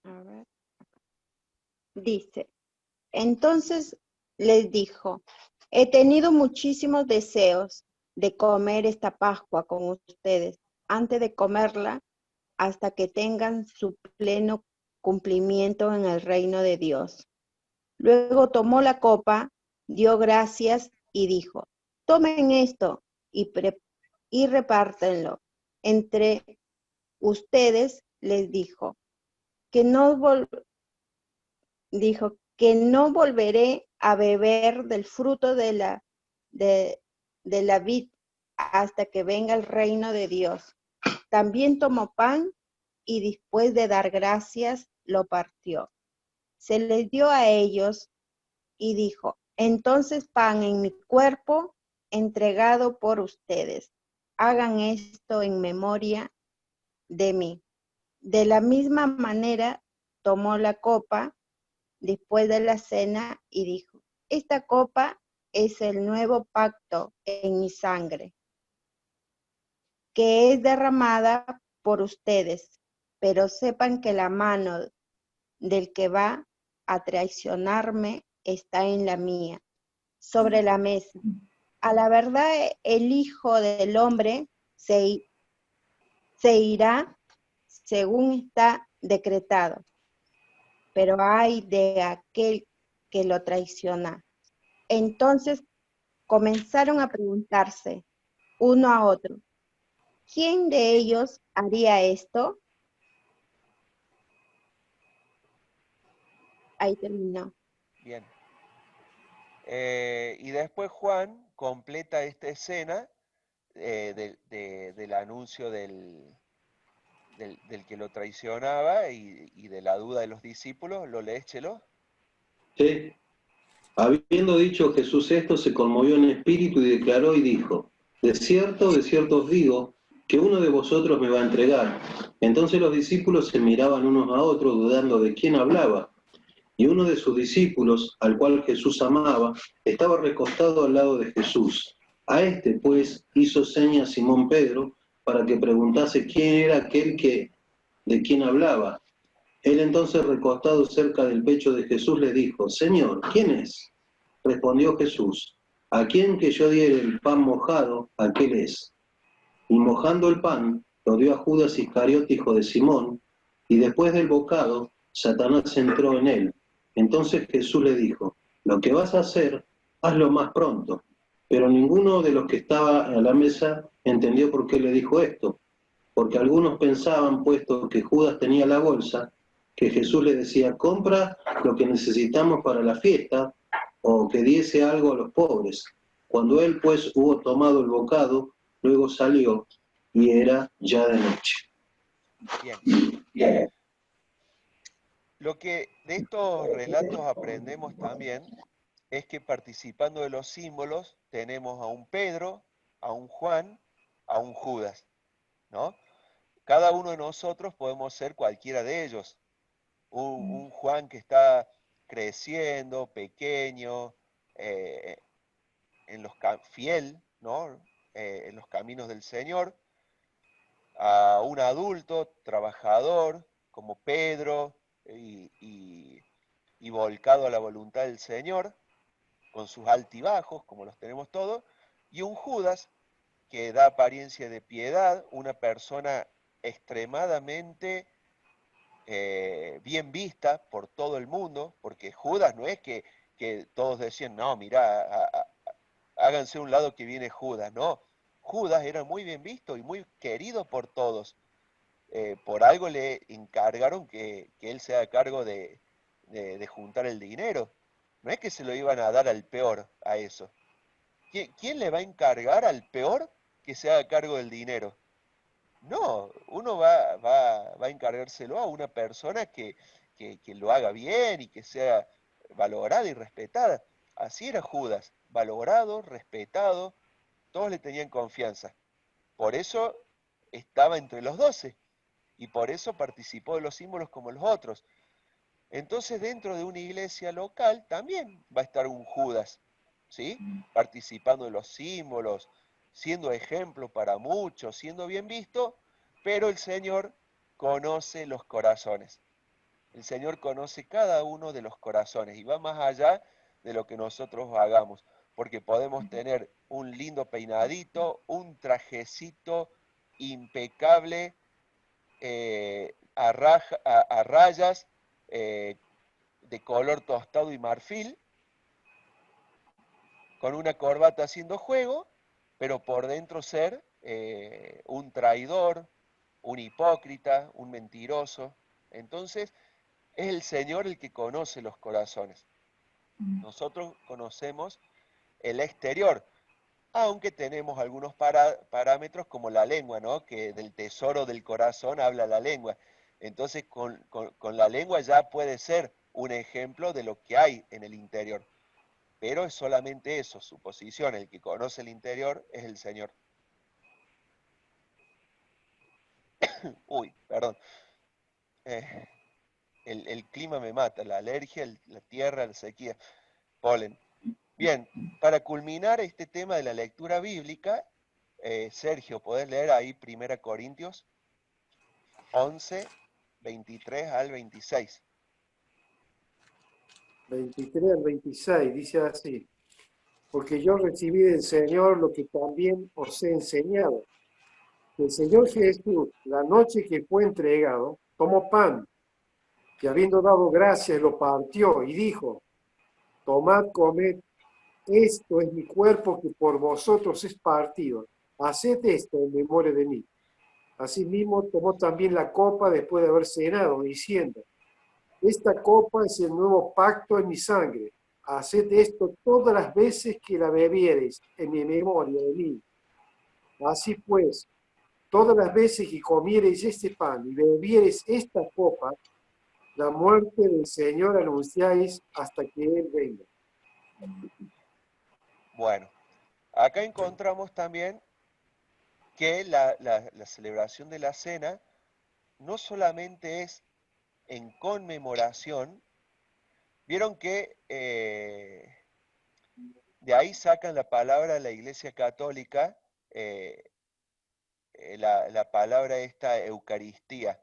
A ver. Dice, entonces les dijo, he tenido muchísimos deseos de comer esta Pascua con ustedes, antes de comerla, hasta que tengan su pleno cumplimiento en el reino de Dios. Luego tomó la copa, dio gracias y dijo, tomen esto y repártenlo. Entre ustedes les dijo, que no volveré a beber del fruto de la vid hasta que venga el reino de Dios. También tomó pan y después de dar gracias lo partió. Se les dio a ellos y dijo, entonces pan en mi cuerpo entregado por ustedes. Hagan esto en memoria de mí. De la misma manera tomó la copa después de la cena y dijo, esta copa es el nuevo pacto en mi sangre. que es derramada por ustedes, pero sepan que la mano del que va a traicionarme está en la mía, sobre la mesa. A la verdad, el Hijo del Hombre se irá según está decretado, pero ay de aquel que lo traiciona. Entonces comenzaron a preguntarse uno a otro, ¿quién de ellos haría esto? Ahí terminó. Bien. Y después Juan completa esta escena del anuncio del que lo traicionaba y de la duda de los discípulos. ¿Lo lees, Chelo? Sí. Habiendo dicho Jesús esto, se conmovió en espíritu y declaró y dijo, de cierto os digo, que uno de vosotros me va a entregar. Entonces los discípulos se miraban unos a otros, dudando de quién hablaba. Y uno de sus discípulos, al cual Jesús amaba, estaba recostado al lado de Jesús. A este, pues, hizo señas Simón Pedro para que preguntase quién era aquel de quien hablaba. Él entonces, recostado cerca del pecho de Jesús, le dijo, Señor, ¿quién es? Respondió Jesús, a quien que yo diere el pan mojado, aquel es. Y mojando el pan, lo dio a Judas Iscariote, hijo de Simón, y después del bocado, Satanás entró en él. Entonces Jesús le dijo, lo que vas a hacer, hazlo más pronto. Pero ninguno de los que estaba a la mesa entendió por qué le dijo esto, porque algunos pensaban, puesto que Judas tenía la bolsa, que Jesús le decía, compra lo que necesitamos para la fiesta, o que diese algo a los pobres. Cuando él pues hubo tomado el bocado, luego salió, y era ya de noche. Bien. Lo que de estos relatos aprendemos también es que participando de los símbolos tenemos a un Pedro, a un Juan, a un Judas, ¿no? Cada uno de nosotros podemos ser cualquiera de ellos. Un Juan que está creciendo, pequeño, fiel, ¿no? En los caminos del Señor, a un adulto trabajador como Pedro y volcado a la voluntad del Señor, con sus altibajos, como los tenemos todos, y un Judas que da apariencia de piedad, una persona extremadamente bien vista por todo el mundo, porque Judas no es que todos decían, no, mirá, háganse a un lado que viene Judas, no. Judas era muy bien visto y muy querido por todos. Por algo le encargaron que él se haga cargo de juntar el dinero. No es que se lo iban a dar al peor a eso. ¿Quién le va a encargar al peor que se haga cargo del dinero? No, uno va a encargárselo a una persona que lo haga bien y que sea valorada y respetada. Así era Judas, valorado, respetado, todos le tenían confianza. Por eso estaba entre los 12 y por eso participó de los símbolos como los otros. Entonces dentro de una iglesia local también va a estar un Judas, ¿sí? Participando de los símbolos, siendo ejemplo para muchos, siendo bien visto, pero el Señor conoce los corazones. El Señor conoce cada uno de los corazones y va más allá de lo que nosotros hagamos, porque podemos tener un lindo peinadito, un trajecito impecable, a rayas, de color tostado y marfil, con una corbata haciendo juego, pero por dentro ser un traidor, un hipócrita, un mentiroso. Entonces, es el Señor el que conoce los corazones. Nosotros conocemos el exterior, aunque tenemos algunos parámetros como la lengua, ¿no? Que del tesoro del corazón habla la lengua. Entonces, con la lengua ya puede ser un ejemplo de lo que hay en el interior. Pero es solamente eso, su posición. El que conoce el interior es el Señor. Uy, perdón. El clima me mata, la alergia, la tierra, la sequía, polen. Bien, para culminar este tema de la lectura bíblica, Sergio, ¿podés leer ahí 1 Corintios 11, 23 al 26? 23 al 26, dice así: porque yo recibí del Señor lo que también os he enseñado. El Señor Jesús, la noche que fue entregado, tomó pan, que habiendo dado gracias lo partió y dijo: tomad, comed, esto es mi cuerpo que por vosotros es partido. Haced esto en memoria de mí. Asimismo tomó también la copa después de haber cenado, diciendo: esta copa es el nuevo pacto en mi sangre. Haced esto todas las veces que la bebiereis en mi memoria de mí. Así pues, todas las veces que comiereis este pan y bebiereis esta copa, la muerte del Señor anunciáis hasta que Él venga. Bueno, acá encontramos también que la celebración de la cena no solamente es en conmemoración. Vieron que de ahí sacan la palabra de la Iglesia Católica, la palabra esta Eucaristía.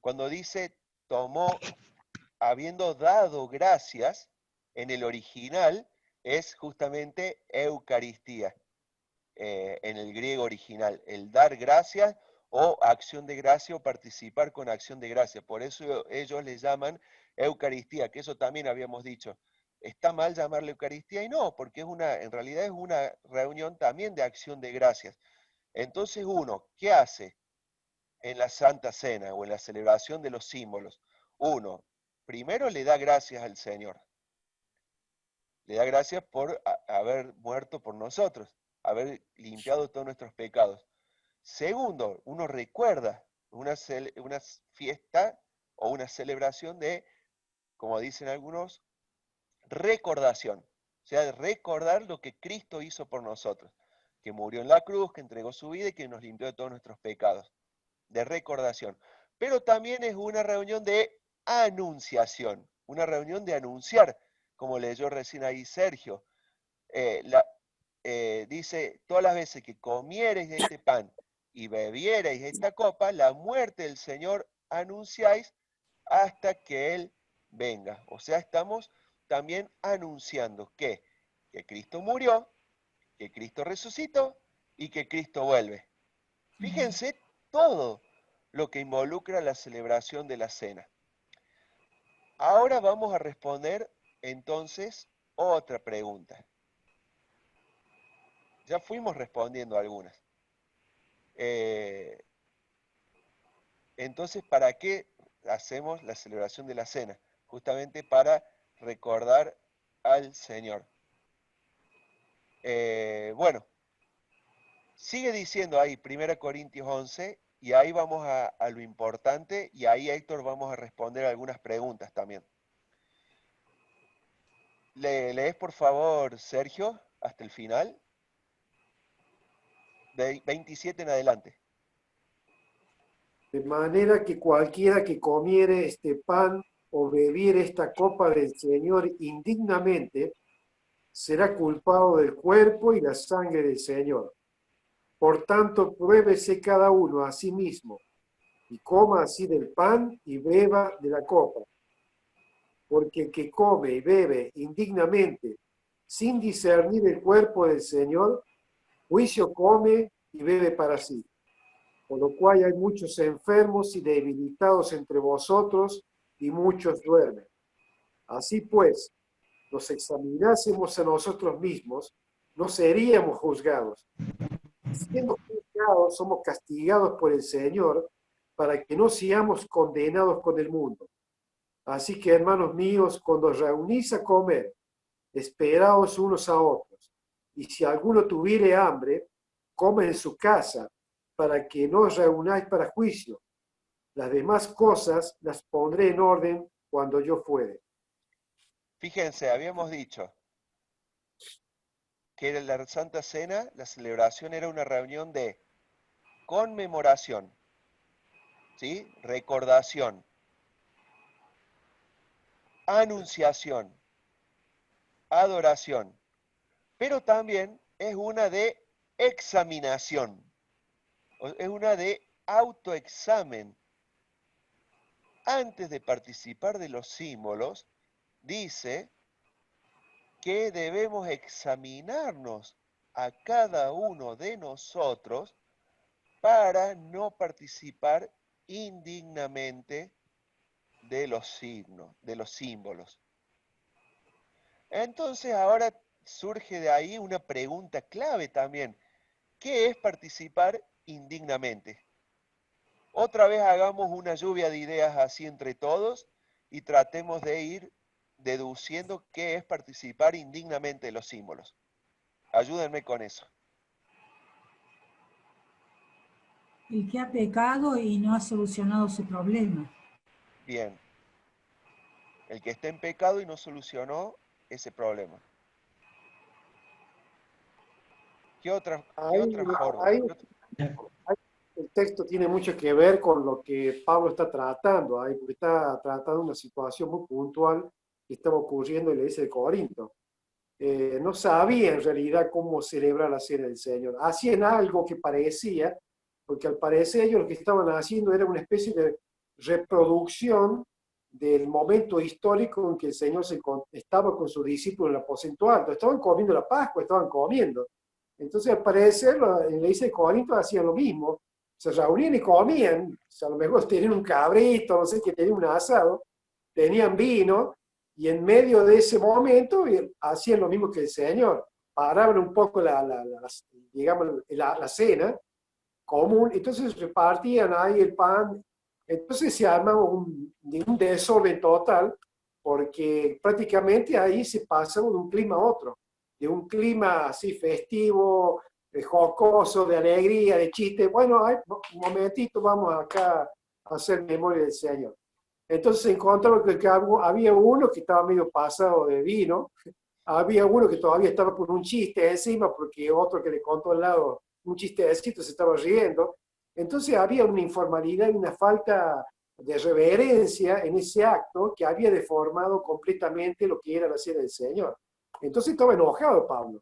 Cuando dice tomó, habiendo dado gracias, en el original es justamente Eucaristía, en el griego original, el dar gracias o acción de gracia o participar con acción de gracia. Por eso ellos le llaman Eucaristía, que eso también habíamos dicho. ¿Está mal llamarle Eucaristía? Y no, porque en realidad es una reunión también de acción de gracias. Entonces uno, ¿qué hace en la Santa Cena o en la celebración de los símbolos? Uno, primero le da gracias al Señor. Le da gracias por haber muerto por nosotros, haber limpiado todos nuestros pecados. Segundo, uno recuerda una fiesta o una celebración de, como dicen algunos, recordación. O sea, de recordar lo que Cristo hizo por nosotros, que murió en la cruz, que entregó su vida y que nos limpió de todos nuestros pecados. De recordación. Pero también es una reunión de anunciación, una reunión de anunciar, como leyó recién ahí Sergio. Dice, todas las veces que comiereis de este pan y bebiereis esta copa, la muerte del Señor anunciáis hasta que Él venga. O sea, estamos también anunciando que Cristo murió, que Cristo resucitó y que Cristo vuelve. Fíjense todo lo que involucra la celebración de la cena. Ahora vamos a responder entonces otra pregunta. Ya fuimos respondiendo algunas. Entonces, ¿para qué hacemos la celebración de la cena? Justamente para recordar al Señor. Bueno, sigue diciendo ahí 1 Corintios 11, y ahí vamos a lo importante, y ahí, Héctor, vamos a responder algunas preguntas también. ¿Lees, por favor, Sergio, hasta el final? De 27 en adelante. De manera que cualquiera que comiere este pan o bebiere esta copa del Señor indignamente, será culpado del cuerpo y la sangre del Señor. Por tanto, pruébese cada uno a sí mismo, y coma así del pan y beba de la copa. Porque el que come y bebe indignamente, sin discernir el cuerpo del Señor, juicio come y bebe para sí. Por lo cual hay muchos enfermos y debilitados entre vosotros, y muchos duermen. Así pues, nos examinásemos a nosotros mismos, no seríamos juzgados. Siendo juzgados, somos castigados por el Señor, para que no seamos condenados con el mundo. Así que, hermanos míos, cuando os reunís a comer, esperaos unos a otros. Y si alguno tuviere hambre, come en su casa, para que no os reunáis para juicio. Las demás cosas las pondré en orden cuando yo fuere. Fíjense, habíamos dicho que la Santa Cena, la celebración era una reunión de conmemoración, ¿sí? Recordación, anunciación, adoración, pero también es una de examinación, es una de autoexamen. Antes de participar de los símbolos, dice que debemos examinarnos a cada uno de nosotros para no participar indignamente de los signos, de los símbolos. Entonces ahora surge de ahí una pregunta clave también. ¿Qué es participar indignamente? Otra vez hagamos una lluvia de ideas así entre todos y tratemos de ir deduciendo qué es participar indignamente de los símbolos. Ayúdenme con eso. El que ha pecado y no ha solucionado su problema. Bien. El que está en pecado y no solucionó ese problema. ¿Qué otra forma? El texto tiene mucho que ver con lo que Pablo está tratando ahí, porque está tratando una situación muy puntual que estaba ocurriendo en la iglesia de Corinto. No sabía en realidad cómo celebrar la cena del Señor. Hacían algo que parecía, porque al parecer ellos lo que estaban haciendo era una especie de reproducción del momento histórico en que el Señor estaba con sus discípulos en el aposento alto. Estaban comiendo la Pascua, estaban comiendo. Entonces, al parecer, en la iglesia de Corinto hacían lo mismo. Se reunían y comían. O sea, a lo mejor tenían un cabrito, no sé qué, tenían un asado, tenían vino, y en medio de ese momento hacían lo mismo que el Señor. Paraban un poco digamos, la cena común, entonces repartían ahí el pan. Entonces se arma un desorden total, porque prácticamente ahí se pasaba de un clima a otro, de un clima así festivo, jocoso, de alegría, de chiste. Bueno, un momentito, vamos acá a hacer memoria del Señor. Entonces se encontraba que había uno que estaba medio pasado de vino, había uno que todavía estaba con un chiste encima, porque otro que le contó al lado un chistecito se estaba riendo. Entonces había una informalidad y una falta de reverencia en ese acto que había deformado completamente lo que era la cena del Señor. Entonces estaba enojado Pablo,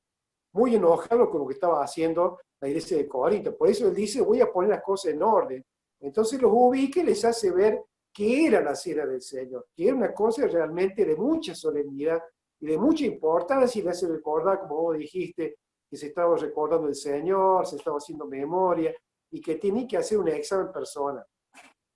muy enojado con lo que estaba haciendo la iglesia de Corinto. Por eso él dice, voy a poner las cosas en orden. Entonces los ubica y les hace ver qué era la cena del Señor, que era una cosa realmente de mucha solemnidad y de mucha importancia, y le hace recordar, como vos dijiste, que se estaba recordando el Señor, se estaba haciendo memoria, y que tiene que hacer un examen personal.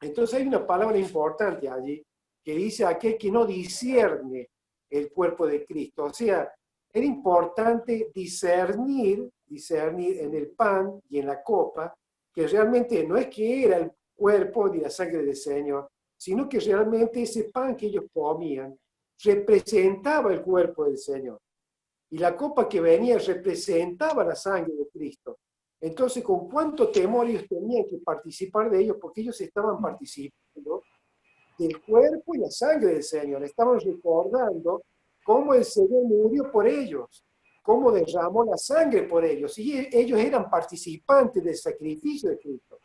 Entonces hay una palabra importante allí, que dice aquel que no discierne el cuerpo de Cristo. O sea, era importante discernir en el pan y en la copa, que realmente no es que era el cuerpo ni la sangre del Señor, sino que realmente ese pan que ellos comían representaba el cuerpo del Señor. Y la copa que venía representaba la sangre de Cristo. Entonces, con cuánto temor ellos tenían que participar de ellos, porque ellos estaban participando del cuerpo y la sangre del Señor. Estaban recordando cómo el Señor murió por ellos, cómo derramó la sangre por ellos. Y ellos eran participantes del sacrificio de Cristo.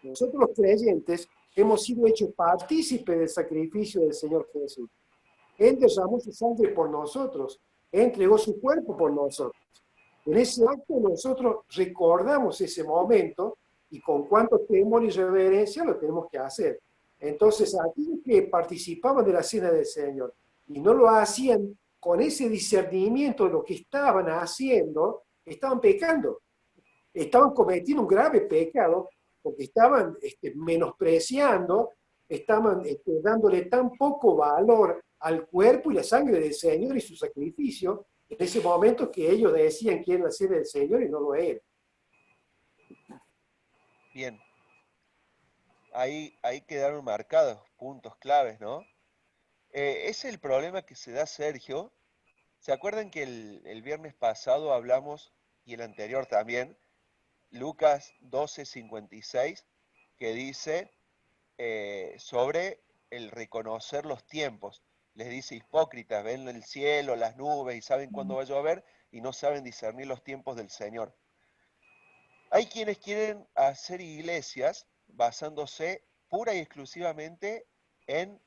Nosotros los creyentes hemos sido hechos partícipes del sacrificio del Señor Jesús. Él derramó su sangre por nosotros, entregó su cuerpo por nosotros. En ese acto nosotros recordamos ese momento y con cuánto temor y reverencia lo tenemos que hacer. Entonces, aquellos que participaban de la cena del Señor y no lo hacían con ese discernimiento de lo que estaban haciendo, estaban pecando. Estaban cometiendo un grave pecado porque estaban menospreciando, estaban dándole tan poco valor al cuerpo y la sangre del Señor y su sacrificio, en ese momento que ellos decían que era la cena del Señor y no lo era. Bien. Ahí quedaron marcados puntos claves, ¿no? Ese es el problema que se da, Sergio. ¿Se acuerdan que el viernes pasado hablamos, y el anterior también, Lucas 12:56, que dice sobre el reconocer los tiempos? Les dice, hipócritas, ven el cielo, las nubes y saben cuándo va a llover y no saben discernir los tiempos del Señor. Hay quienes quieren hacer iglesias basándose pura y exclusivamente en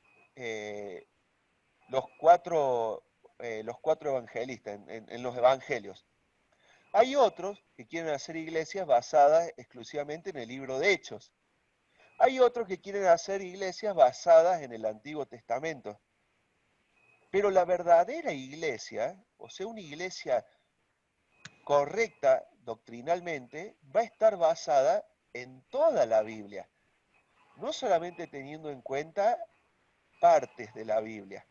los cuatro evangelistas, en los evangelios. Hay otros que quieren hacer iglesias basadas exclusivamente en el libro de Hechos. Hay otros que quieren hacer iglesias basadas en el Antiguo Testamento. Pero la verdadera iglesia, o sea, una iglesia correcta doctrinalmente, va a estar basada en toda la Biblia, no solamente teniendo en cuenta partes de la Biblia.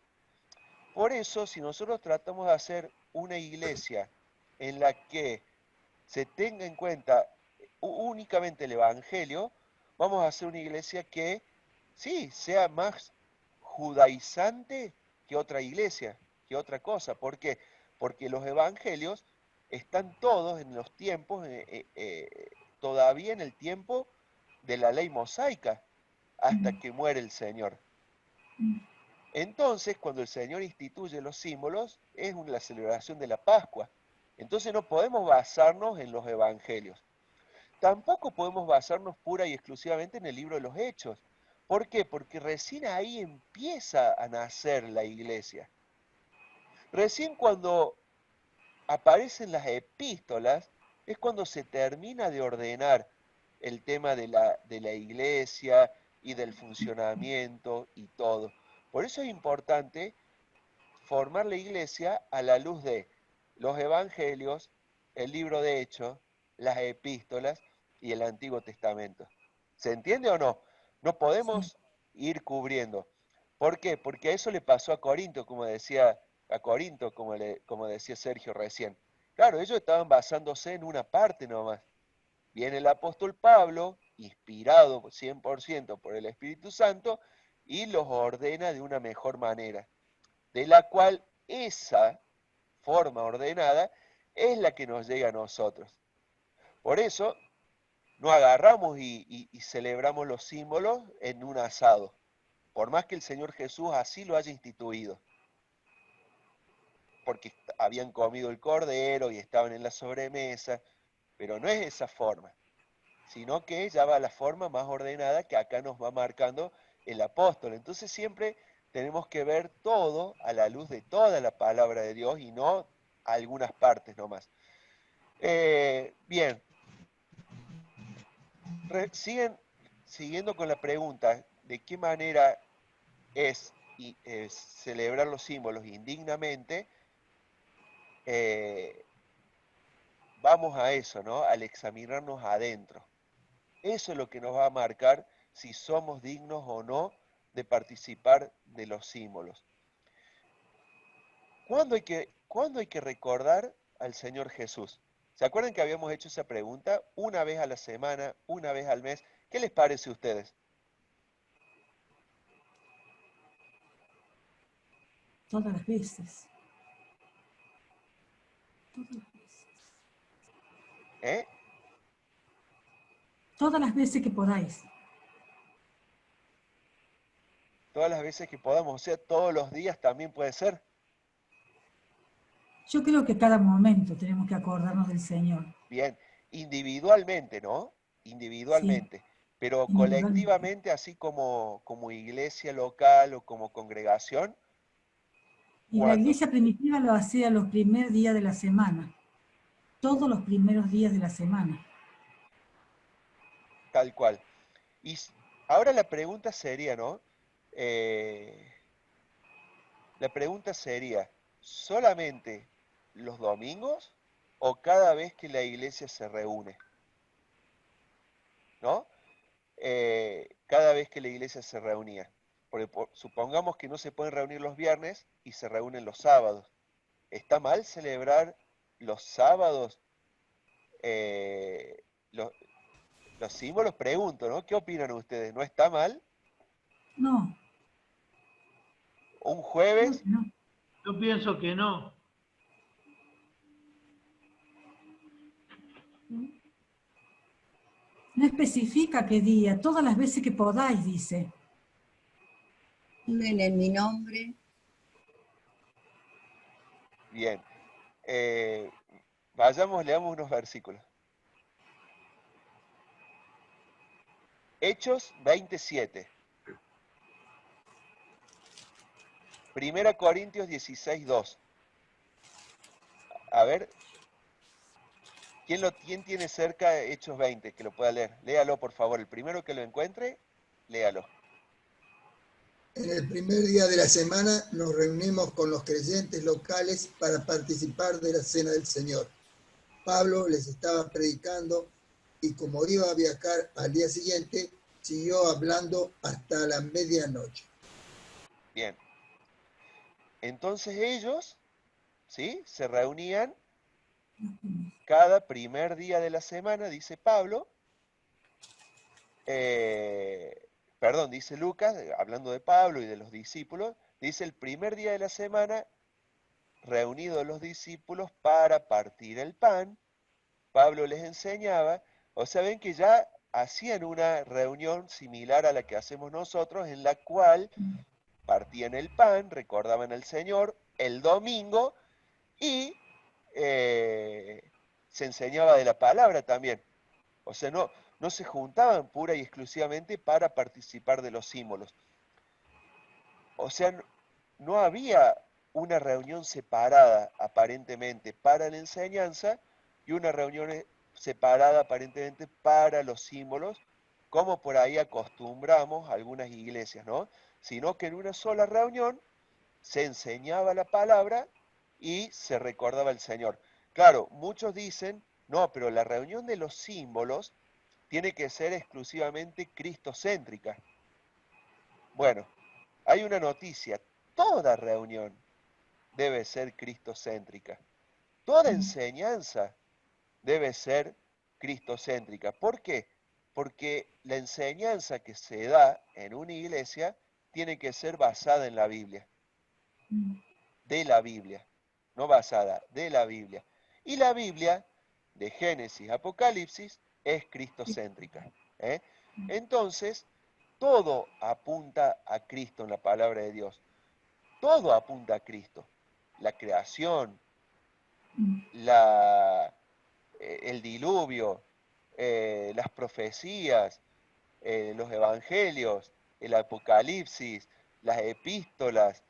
Por eso, si nosotros tratamos de hacer una iglesia en la que se tenga en cuenta únicamente el Evangelio, vamos a hacer una iglesia que, sí, sea más judaizante que otra iglesia, que otra cosa. ¿Por qué? Porque los evangelios están todos en los tiempos, todavía en el tiempo de la ley mosaica, hasta que muere el Señor. Entonces, cuando el Señor instituye los símbolos, es la celebración de la Pascua. Entonces no podemos basarnos en los evangelios. Tampoco podemos basarnos pura y exclusivamente en el libro de los Hechos. ¿Por qué? Porque recién ahí empieza a nacer la iglesia. Recién cuando aparecen las epístolas es cuando se termina de ordenar el tema de la iglesia y del funcionamiento y todo. Por eso es importante formar la iglesia a la luz de los evangelios, el libro de Hechos, las epístolas y el Antiguo Testamento. ¿Se entiende o no? No podemos ir cubriendo. ¿Por qué? Porque a eso le pasó a Corinto, como decía Sergio recién. Claro, ellos estaban basándose en una parte nomás. Viene el apóstol Pablo, inspirado 100% por el Espíritu Santo, y los ordena de una mejor manera, de la cual esa forma ordenada es la que nos llega a nosotros. Por eso, no agarramos y celebramos los símbolos en un asado, por más que el Señor Jesús así lo haya instituido, porque habían comido el cordero y estaban en la sobremesa, pero no es esa forma, sino que ya va a la forma más ordenada que acá nos va marcando el apóstol. Entonces siempre tenemos que ver todo a la luz de toda la palabra de Dios y no algunas partes nomás. Bien. Siguiendo con la pregunta, ¿de qué manera es celebrar los símbolos indignamente? Vamos a eso, ¿no? Al examinarnos adentro. Eso es lo que nos va a marcar si somos dignos o no de participar de los símbolos. ¿Cuándo hay que recordar al Señor Jesús? ¿Se acuerdan que habíamos hecho esa pregunta? Una vez a la semana, una vez al mes. ¿Qué les parece a ustedes? Todas las veces. Todas las veces. ¿Eh? Todas las veces que podáis. Todas las veces que podamos, o sea, todos los días también puede ser. Yo creo que cada momento tenemos que acordarnos del Señor. Bien, individualmente, ¿no? Individualmente. Sí. Pero colectivamente, así como iglesia local o como congregación. Y la iglesia primitiva lo hacía los primeros días de la semana. Todos los primeros días de la semana. Tal cual. Y ahora la pregunta sería, ¿no? La pregunta sería, ¿solamente los domingos o cada vez que la iglesia se reúne? ¿No? Cada vez que la iglesia se reunía. Porque supongamos que no se pueden reunir los viernes y se reúnen los sábados. ¿Está mal celebrar los sábados los símbolos? Pregunto, ¿no? ¿Qué opinan ustedes? ¿No está mal? No. ¿Un jueves? No. Yo pienso que no. No especifica qué día, todas las veces que podáis, dice. En mi nombre. Bien. Vayamos, leamos unos versículos. Hechos 27. 1 Corintios 16, 2. A ver. ¿Quién tiene cerca Hechos 20 que lo pueda leer? Léalo, por favor. El primero que lo encuentre, léalo. En el primer día de la semana nos reunimos con los creyentes locales para participar de la Cena del Señor. Pablo les estaba predicando y como iba a viajar al día siguiente, siguió hablando hasta la medianoche. Bien. Entonces ellos, ¿sí?, se reunían cada primer día de la semana, dice Pablo, dice Lucas, hablando de Pablo y de los discípulos, dice el primer día de la semana, reunidos los discípulos para partir el pan, Pablo les enseñaba, o sea, ven que ya hacían una reunión similar a la que hacemos nosotros, en la cual partían el pan, recordaban al Señor, el domingo, y se enseñaba de la palabra también. O sea, no se juntaban pura y exclusivamente para participar de los símbolos. O sea, no había una reunión separada aparentemente para la enseñanza y una reunión separada aparentemente para los símbolos, como por ahí acostumbramos algunas iglesias, ¿no? Sino que en una sola reunión se enseñaba la palabra y se recordaba el Señor. Claro, muchos dicen, no, pero la reunión de los símbolos tiene que ser exclusivamente cristocéntrica. Bueno, hay una noticia, toda reunión debe ser cristocéntrica. Toda enseñanza debe ser cristocéntrica. ¿Por qué? Porque la enseñanza que se da en una iglesia tiene que ser basada en la Biblia. De la Biblia, no basada, de la Biblia. Y la Biblia, de Génesis a Apocalipsis, es cristocéntrica. Entonces, todo apunta a Cristo en la palabra de Dios. Todo apunta a Cristo. La creación, el diluvio, las profecías, los evangelios, el Apocalipsis, las epístolas,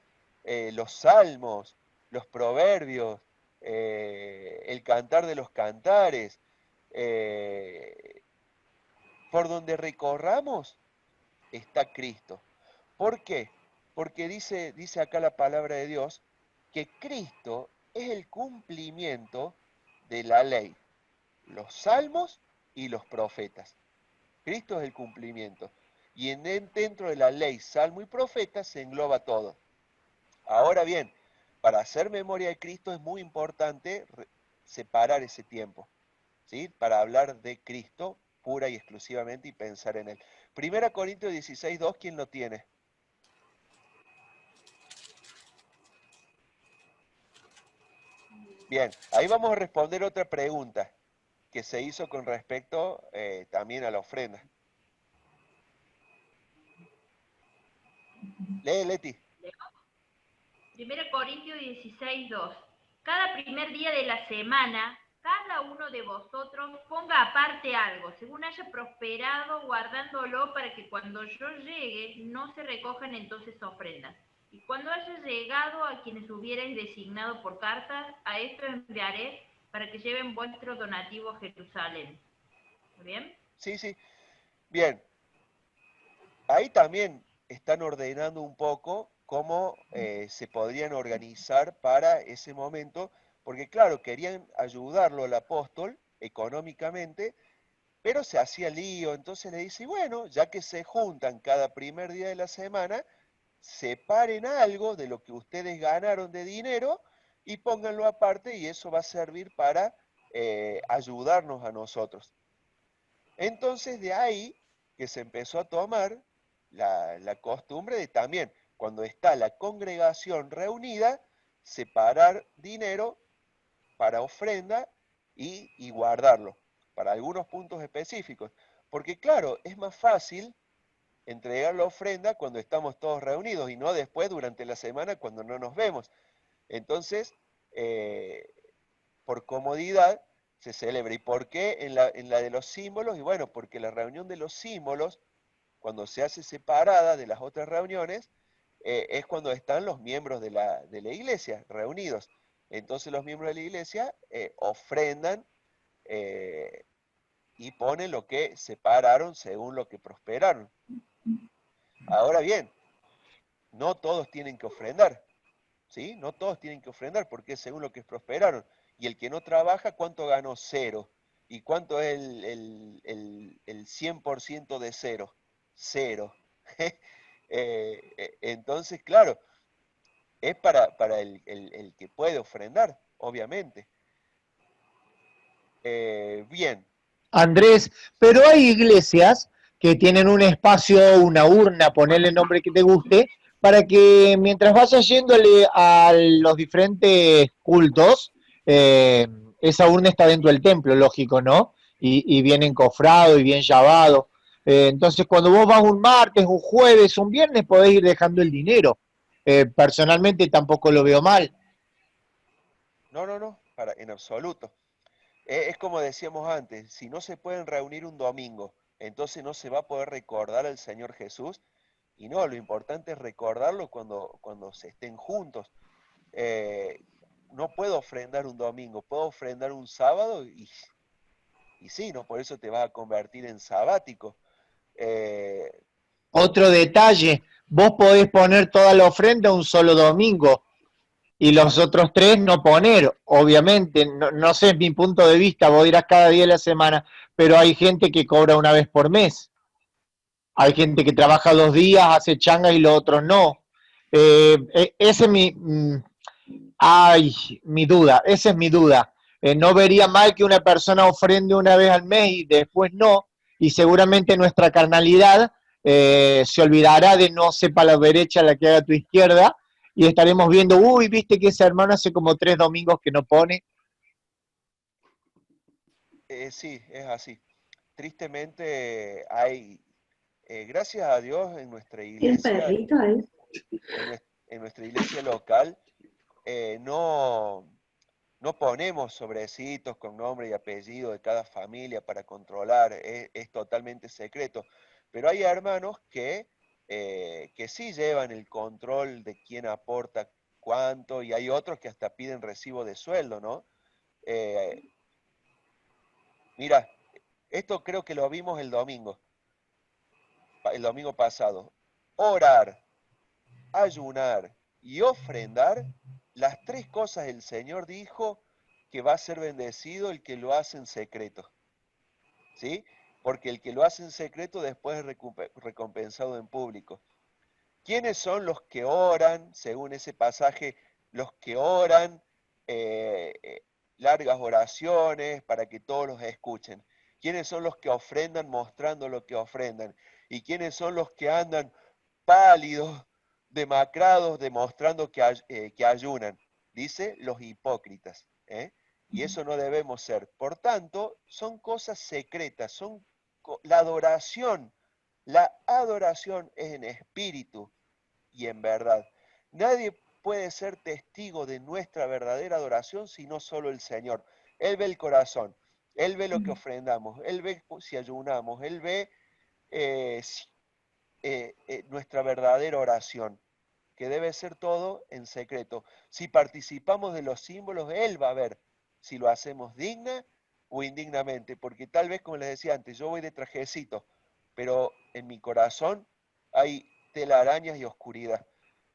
los salmos, los proverbios, el cantar de los cantares, por donde recorramos está Cristo. ¿Por qué? Porque dice acá la palabra de Dios que Cristo es el cumplimiento de la ley, los salmos y los profetas. Cristo es el cumplimiento. Y dentro de la ley, salmo y profeta se engloba todo. Ahora bien, para hacer memoria de Cristo es muy importante separar ese tiempo, ¿sí? Para hablar de Cristo pura y exclusivamente y pensar en Él. 1 Corintios 16:2, ¿quién lo tiene? Bien, ahí vamos a responder otra pregunta que se hizo con respecto también a la ofrenda. Lee, Leti. 1 Corintios 16:2. Cada primer día de la semana, cada uno de vosotros ponga aparte algo, según haya prosperado, guardándolo para que cuando yo llegue no se recojan entonces ofrendas. Y cuando haya llegado a quienes hubierais designado por cartas, a esto enviaré para que lleven vuestro donativo a Jerusalén. ¿Está bien? Sí, sí. Bien. Ahí también están ordenando un poco cómo se podrían organizar para ese momento, porque claro, querían ayudarlo al apóstol económicamente, pero se hacía lío, entonces le dice, bueno, ya que se juntan cada primer día de la semana, separen algo de lo que ustedes ganaron de dinero y pónganlo aparte y eso va a servir para ayudarnos a nosotros. Entonces de ahí que se empezó a tomar la costumbre de también, cuando está la congregación reunida, separar dinero para ofrenda y guardarlo para algunos puntos específicos. Porque claro, es más fácil entregar la ofrenda cuando estamos todos reunidos y no después durante la semana cuando no nos vemos. Entonces, por comodidad se celebra. ¿Y por qué en la de los símbolos? Y bueno, porque la reunión de los símbolos, cuando se hace separada de las otras reuniones, es cuando están los miembros de la iglesia reunidos. Entonces los miembros de la iglesia ofrendan y pone lo que separaron según lo que prosperaron. Ahora bien, no todos tienen que ofrendar, ¿sí? No todos tienen que ofrendar porque es según lo que prosperaron. Y el que no trabaja, ¿cuánto ganó? 0. ¿Y cuánto es el 100% de 0? 0. Entonces, claro, es para el que puede ofrendar, obviamente. Bien. Andrés, pero hay iglesias que tienen un espacio, una urna, ponerle el nombre que te guste, para que mientras vayas yéndole a los diferentes cultos, esa urna está dentro del templo, lógico, ¿no? Y bien encofrado y bien llavado. Entonces, cuando vos vas un martes, un jueves, un viernes, podés ir dejando el dinero. Personalmente tampoco lo veo mal. No, en absoluto. Es como decíamos antes, si no se pueden reunir un domingo, entonces no se va a poder recordar al Señor Jesús. Y no, lo importante es recordarlo cuando se estén juntos. No puedo ofrendar un domingo, puedo ofrendar un sábado y sí, ¿no? Por eso te vas a convertir en sabático. Otro detalle, vos podés poner toda la ofrenda un solo domingo y los otros 3 no poner, obviamente, no sé, es mi punto de vista, vos dirás cada día de la semana, pero hay gente que cobra una vez por mes, hay gente que trabaja 2 días, hace changas y los otros no. Ese es mi duda, esa es mi duda. No vería mal que una persona ofrende una vez al mes y después no, y seguramente nuestra carnalidad se olvidará de no sepa la derecha la que haga tu izquierda, y estaremos viendo, uy, viste que ese hermano hace como 3 domingos que no pone. Sí, es así. Tristemente hay, gracias a Dios en nuestra iglesia, en nuestra iglesia local, no ponemos sobrecitos con nombre y apellido de cada familia para controlar, es totalmente secreto. Pero hay hermanos que sí llevan el control de quién aporta cuánto, y hay otros que hasta piden recibo de sueldo, ¿no? Mira, esto creo que lo vimos el domingo pasado. Orar, ayunar y ofrendar, las 3 cosas el Señor dijo que va a ser bendecido el que lo hace en secreto. ¿Sí? Porque el que lo hace en secreto después es recompensado en público. ¿Quiénes son los que oran, según ese pasaje, los que oran largas oraciones para que todos los escuchen? ¿Quiénes son los que ofrendan mostrando lo que ofrendan? ¿Y quiénes son los que andan pálidos, demacrados, demostrando que ayunan? Dice los hipócritas. Y eso no debemos ser. Por tanto, son cosas secretas, la adoración es en espíritu y en verdad. Nadie puede ser testigo de nuestra verdadera adoración sino solo el Señor. Él ve el corazón, Él ve lo que ofrendamos, Él ve si ayunamos, Él ve nuestra verdadera oración, que debe ser todo en secreto. Si participamos de los símbolos, Él va a ver si lo hacemos digna o indignamente, porque tal vez, como les decía antes, yo voy de trajecito, pero en mi corazón hay telarañas y oscuridad.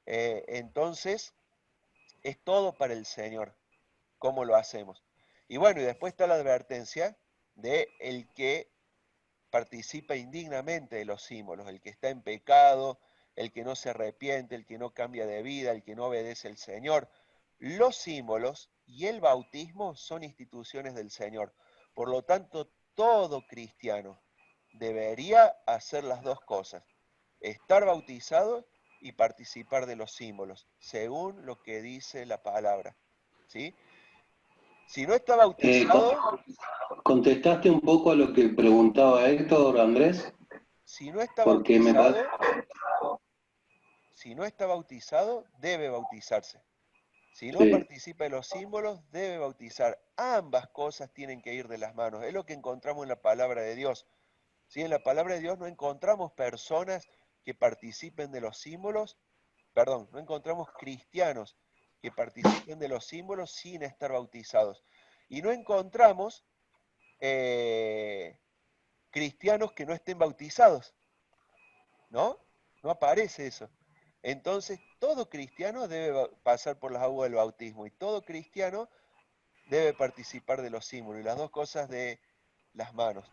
Entonces, es todo para el Señor, cómo lo hacemos. Y bueno, y después está la advertencia de el que participa indignamente de los símbolos, el que está en pecado, el que no se arrepiente, el que no cambia de vida, el que no obedece al Señor. Los símbolos y el bautismo son instituciones del Señor. Por lo tanto, todo cristiano debería hacer las 2 cosas: estar bautizado y participar de los símbolos, según lo que dice la palabra. ¿Sí? Si no está bautizado... ¿Contestaste un poco a lo que preguntaba Héctor, Andrés? Si no está bautizado, debe bautizarse. Si no participa de los símbolos, debe bautizar. Ambas cosas tienen que ir de las manos. Es lo que encontramos en la palabra de Dios. ¿Sí? En la palabra de Dios no encontramos personas que participen de los símbolos, no encontramos cristianos que participen de los símbolos sin estar bautizados. Y no encontramos cristianos que no estén bautizados, ¿no? No aparece eso. Entonces, todo cristiano debe pasar por las aguas del bautismo y todo cristiano debe participar de los símbolos, y las dos cosas de las manos.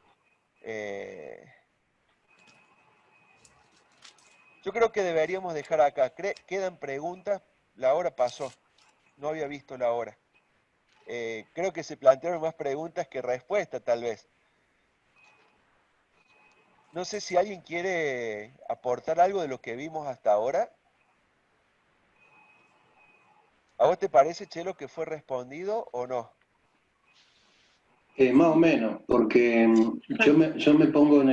Yo creo que deberíamos dejar acá. Quedan preguntas, la hora pasó, no había visto la hora. Creo que se plantearon más preguntas que respuestas, tal vez. No sé si alguien quiere aportar algo de lo que vimos hasta ahora. ¿A vos te parece, Chelo, que fue respondido o no? Más o menos, porque yo me pongo en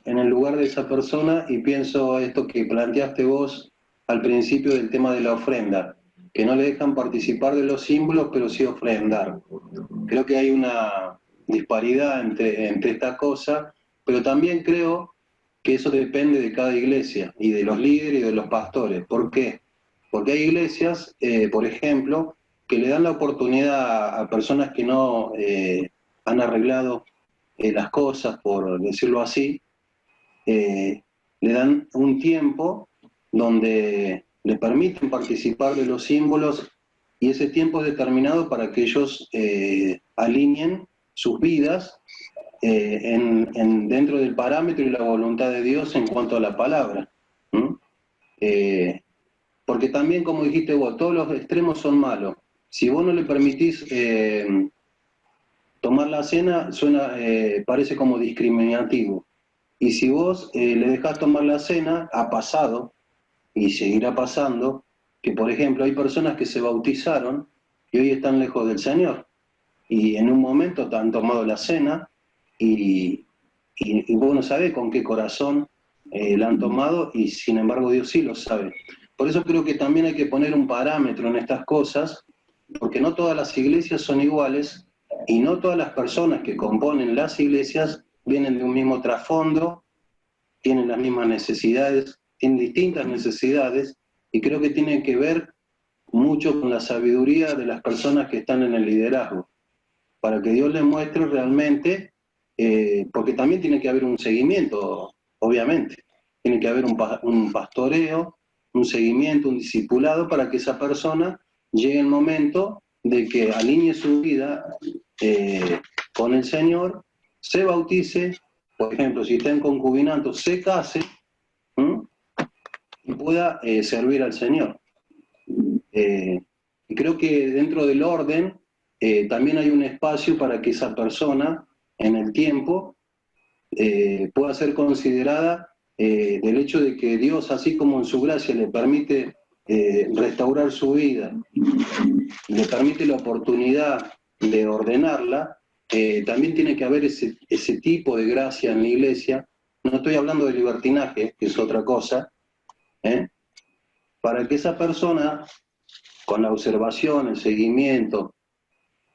el lugar de esa persona y pienso esto que planteaste vos al principio del tema de la ofrenda, que no le dejan participar de los símbolos, pero sí ofrendar. Creo que hay una disparidad entre esta cosa, pero también creo que eso depende de cada iglesia y de los líderes y de los pastores. ¿Por qué? Porque hay iglesias, por ejemplo, que le dan la oportunidad a personas que no han arreglado las cosas, por decirlo así, le dan un tiempo donde le permiten participar de los símbolos y ese tiempo es determinado para que ellos alineen sus vidas dentro del parámetro y la voluntad de Dios en cuanto a la palabra. Porque también, como dijiste vos, todos los extremos son malos. Si vos no le permitís tomar la cena, parece como discriminativo. Y si vos le dejás tomar la cena, ha pasado, y seguirá pasando, que por ejemplo hay personas que se bautizaron y hoy están lejos del Señor. Y en un momento te han tomado la cena y vos no sabés con qué corazón la han tomado y sin embargo Dios sí lo sabe. Por eso creo que también hay que poner un parámetro en estas cosas, porque no todas las iglesias son iguales y no todas las personas que componen las iglesias vienen de un mismo trasfondo, tienen las mismas necesidades, tienen distintas necesidades y creo que tiene que ver mucho con la sabiduría de las personas que están en el liderazgo, para que Dios les muestre realmente, porque también tiene que haber un seguimiento, obviamente, tiene que haber un pastoreo, un seguimiento, un discipulado para que esa persona llegue el momento de que alinee su vida con el Señor, se bautice, por ejemplo, si está en concubinato, se case y pueda servir al Señor. Y creo que dentro del orden también hay un espacio para que esa persona en el tiempo pueda ser considerada del hecho de que Dios, así como en su gracia le permite restaurar su vida, le permite la oportunidad de ordenarla, también tiene que haber ese tipo de gracia en la iglesia. No estoy hablando de libertinaje, que es otra cosa, para que esa persona, con la observación, el seguimiento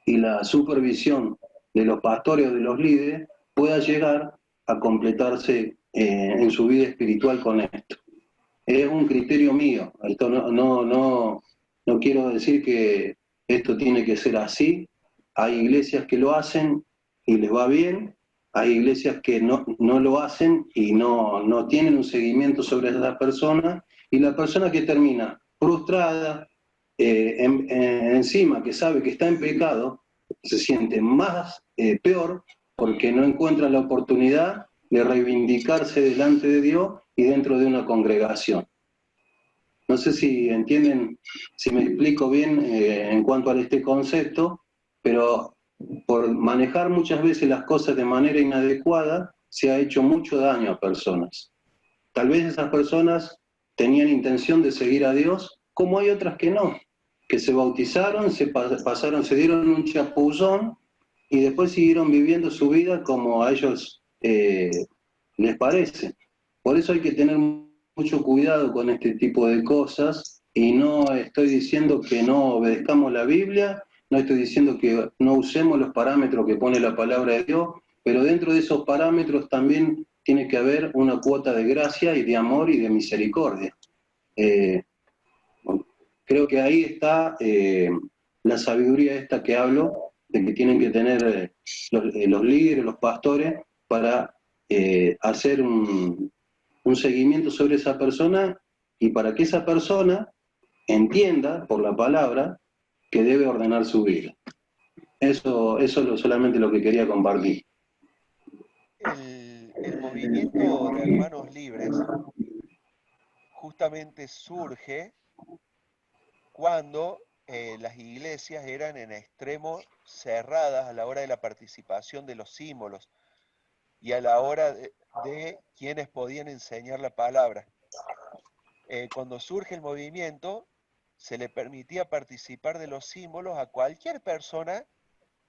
y la supervisión de los pastores o de los líderes, pueda llegar a completarse en su vida espiritual con esto. Es un criterio mío. Esto no quiero decir que esto tiene que ser así. Hay iglesias que lo hacen y les va bien. Hay iglesias que no lo hacen y no tienen un seguimiento sobre esa persona. Y la persona que termina frustrada, encima que sabe que está en pecado, se siente más peor porque no encuentra la oportunidad de reivindicarse delante de Dios y dentro de una congregación. No sé si entienden, si me explico bien en cuanto a este concepto, pero por manejar muchas veces las cosas de manera inadecuada, se ha hecho mucho daño a personas. Tal vez esas personas tenían intención de seguir a Dios, como hay otras que no, que se bautizaron, se dieron un chapullón y después siguieron viviendo su vida como a ellos les parece. Por eso hay que tener mucho cuidado con este tipo de cosas y no estoy diciendo que no obedezcamos la Biblia, no estoy diciendo que no usemos los parámetros que pone la palabra de Dios, pero dentro de esos parámetros también tiene que haber una cuota de gracia y de amor y de misericordia. Creo que ahí está la sabiduría esta que hablo de que tienen que tener los líderes, los pastores, para hacer un seguimiento sobre esa persona y para que esa persona entienda por la palabra que debe ordenar su vida. Eso es solamente lo que quería compartir. El movimiento de hermanos libres justamente surge cuando las iglesias eran en extremo cerradas a la hora de la participación de los símbolos y a la hora de quienes podían enseñar la palabra. Cuando surge el movimiento, se le permitía participar de los símbolos a cualquier persona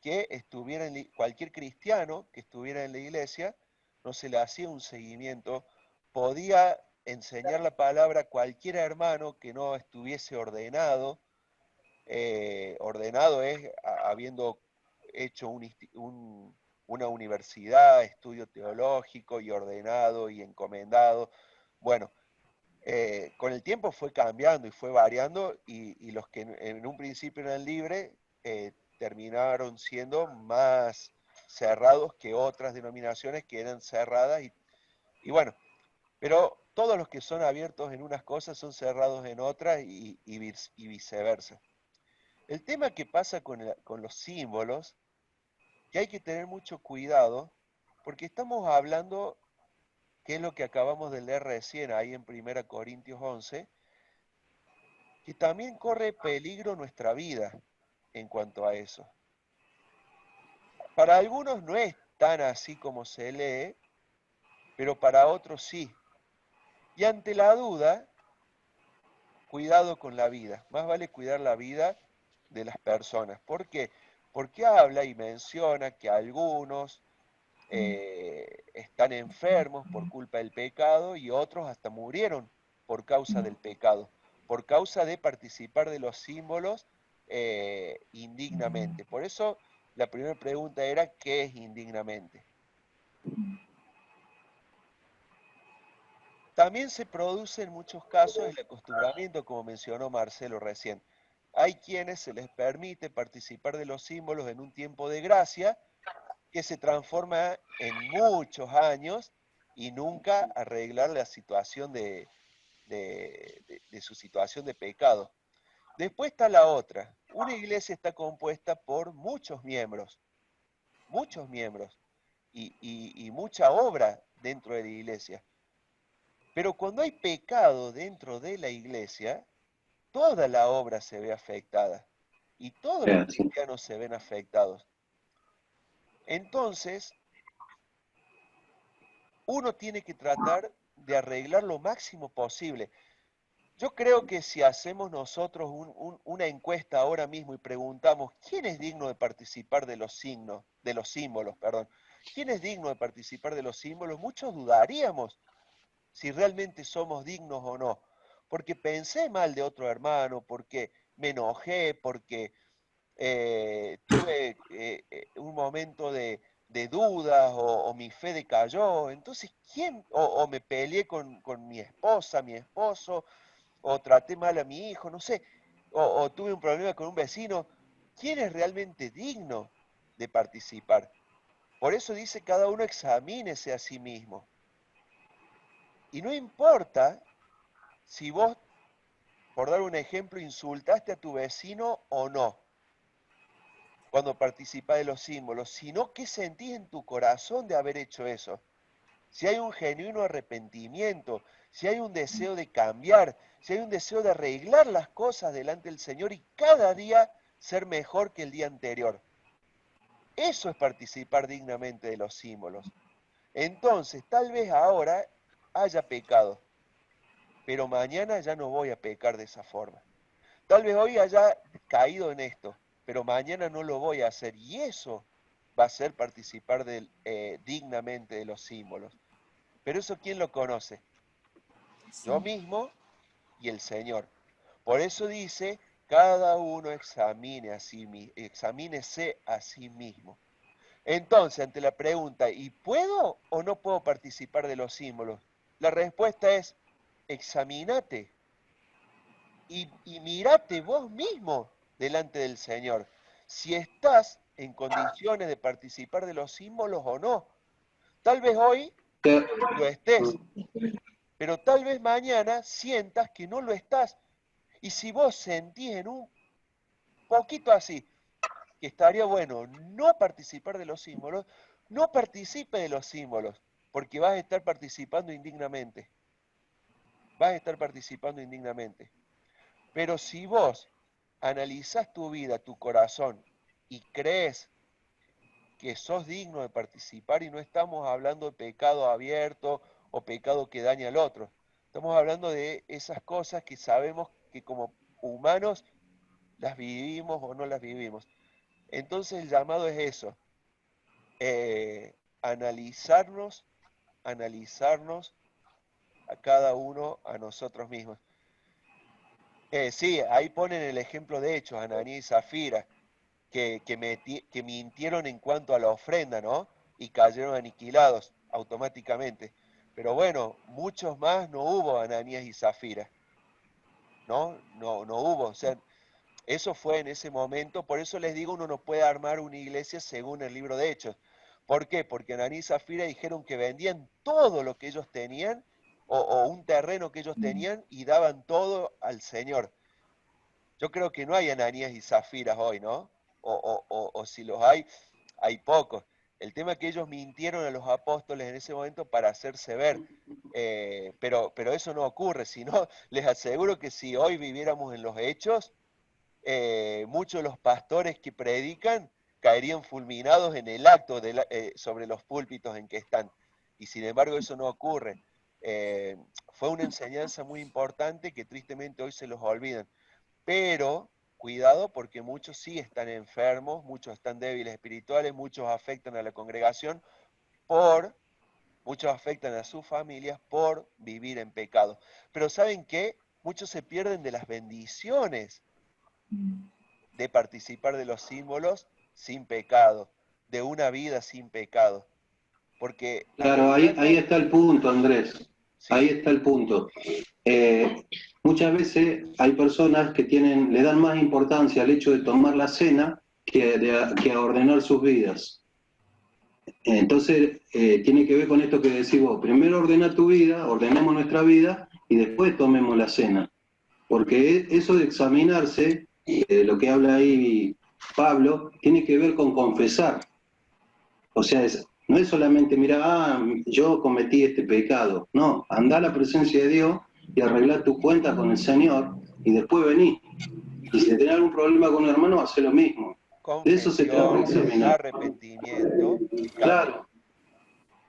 que estuviera cualquier cristiano que estuviera en la iglesia, no se le hacía un seguimiento, podía enseñar la palabra a cualquier hermano que no estuviese ordenado. Ordenado es habiendo hecho una universidad, estudio teológico y ordenado y encomendado. Bueno, con el tiempo fue cambiando y fue variando y los que en un principio eran libres terminaron siendo más cerrados que otras denominaciones que eran cerradas y bueno, pero todos los que son abiertos en unas cosas son cerrados en otras y viceversa. El tema que pasa con los símbolos, que hay que tener mucho cuidado, porque estamos hablando, que es lo que acabamos de leer recién ahí en 1 Corintios 11, que también corre peligro nuestra vida en cuanto a eso. Para algunos no es tan así como se lee, pero para otros sí. Y ante la duda, cuidado con la vida. Más vale cuidar la vida de las personas. ¿Por qué? Porque habla y menciona que algunos están enfermos por culpa del pecado y otros hasta murieron por causa del pecado, por causa de participar de los símbolos indignamente. Por eso la primera pregunta era, ¿qué es indignamente? También se produce en muchos casos el acostumbramiento, como mencionó Marcelo recién. Hay quienes se les permite participar de los símbolos en un tiempo de gracia que se transforma en muchos años y nunca arreglar la situación de su situación de pecado. Después está la otra. Una iglesia está compuesta por muchos miembros y mucha obra dentro de la iglesia. Pero cuando hay pecado dentro de la iglesia, toda la obra se ve afectada y todos los cristianos se ven afectados. Entonces, uno tiene que tratar de arreglar lo máximo posible. Yo creo que si hacemos nosotros una encuesta ahora mismo y preguntamos quién es digno de participar de los símbolos, quién es digno de participar de los símbolos, muchos dudaríamos si realmente somos dignos o no, porque pensé mal de otro hermano, porque me enojé, porque tuve un momento de dudas o mi fe decayó, entonces ¿quién? O me peleé con mi esposa, mi esposo, o traté mal a mi hijo, no sé, o tuve un problema con un vecino. ¿Quién es realmente digno de participar? Por eso dice cada uno examínese a sí mismo. Y no importa si vos, por dar un ejemplo, insultaste a tu vecino o no, cuando participás de los símbolos, sino qué sentís en tu corazón de haber hecho eso. Si hay un genuino arrepentimiento, si hay un deseo de cambiar, si hay un deseo de arreglar las cosas delante del Señor y cada día ser mejor que el día anterior. Eso es participar dignamente de los símbolos. Entonces, tal vez ahora haya pecado, pero mañana ya no voy a pecar de esa forma. Tal vez hoy haya caído en esto, pero mañana no lo voy a hacer. Y eso va a ser participar dignamente de los símbolos. Pero eso, ¿quién lo conoce? Sí. Yo mismo y el Señor. Por eso dice, cada uno examínese a sí mismo. Entonces, ante la pregunta, ¿y puedo o no puedo participar de los símbolos? La respuesta es, examínate y mírate vos mismo delante del Señor. Si estás en condiciones de participar de los símbolos o no. Tal vez hoy lo estés, pero tal vez mañana sientas que no lo estás. Y si vos sentís en un poquito así, que estaría bueno no participar de los símbolos, no participe de los símbolos, porque vas a estar participando indignamente. Vas a estar participando indignamente. Pero si vos analizás tu vida, tu corazón, y crees que sos digno de participar, y no estamos hablando de pecado abierto o pecado que daña al otro. Estamos hablando de esas cosas que sabemos que como humanos las vivimos o no las vivimos. Entonces el llamado es eso, analizarnos a cada uno, a nosotros mismos. Sí, ahí ponen el ejemplo de Hechos, Ananías y Zafira, que mintieron en cuanto a la ofrenda, ¿no? Y cayeron aniquilados automáticamente. Pero bueno, muchos más no hubo Ananías y Zafira, ¿no? No hubo, o sea, eso fue en ese momento. Por eso les digo, uno no puede armar una iglesia según el libro de Hechos. ¿Por qué? Porque Ananías y Zafira dijeron que vendían todo lo que ellos tenían, o un terreno que ellos tenían, y daban todo al Señor. Yo creo que no hay Ananías y Zafiras hoy, ¿no? O si los hay pocos. El tema es que ellos mintieron a los apóstoles en ese momento para hacerse ver. Pero eso no ocurre, sino les aseguro que si hoy viviéramos en los hechos, muchos de los pastores que predican caerían fulminados en el acto sobre los púlpitos en que están. Y sin embargo eso no ocurre. Fue una enseñanza muy importante que tristemente hoy se los olvidan. Pero cuidado, porque muchos sí están enfermos, muchos están débiles espirituales, muchos afectan a la congregación, muchos afectan a sus familias por vivir en pecado. Pero ¿saben qué? Muchos se pierden de las bendiciones de participar de los símbolos sin pecado, de una vida sin pecado. Porque claro, ahí está el punto, Andrés. Sí. Ahí está el punto. Muchas veces hay personas que le dan más importancia al hecho de tomar la cena que a ordenar sus vidas. Entonces, tiene que ver con esto que decís vos. Primero ordena tu vida, ordenemos nuestra vida, y después tomemos la cena. Porque eso de examinarse, lo que habla ahí Pablo, tiene que ver con confesar. O sea, no es solamente, mira, yo cometí este pecado. No, anda a la presencia de Dios y arregla tu cuenta con el Señor, y después vení. Y si tenés algún problema con un hermano, hace lo mismo. De eso se trata de examinar. Arrepentimiento. Claro.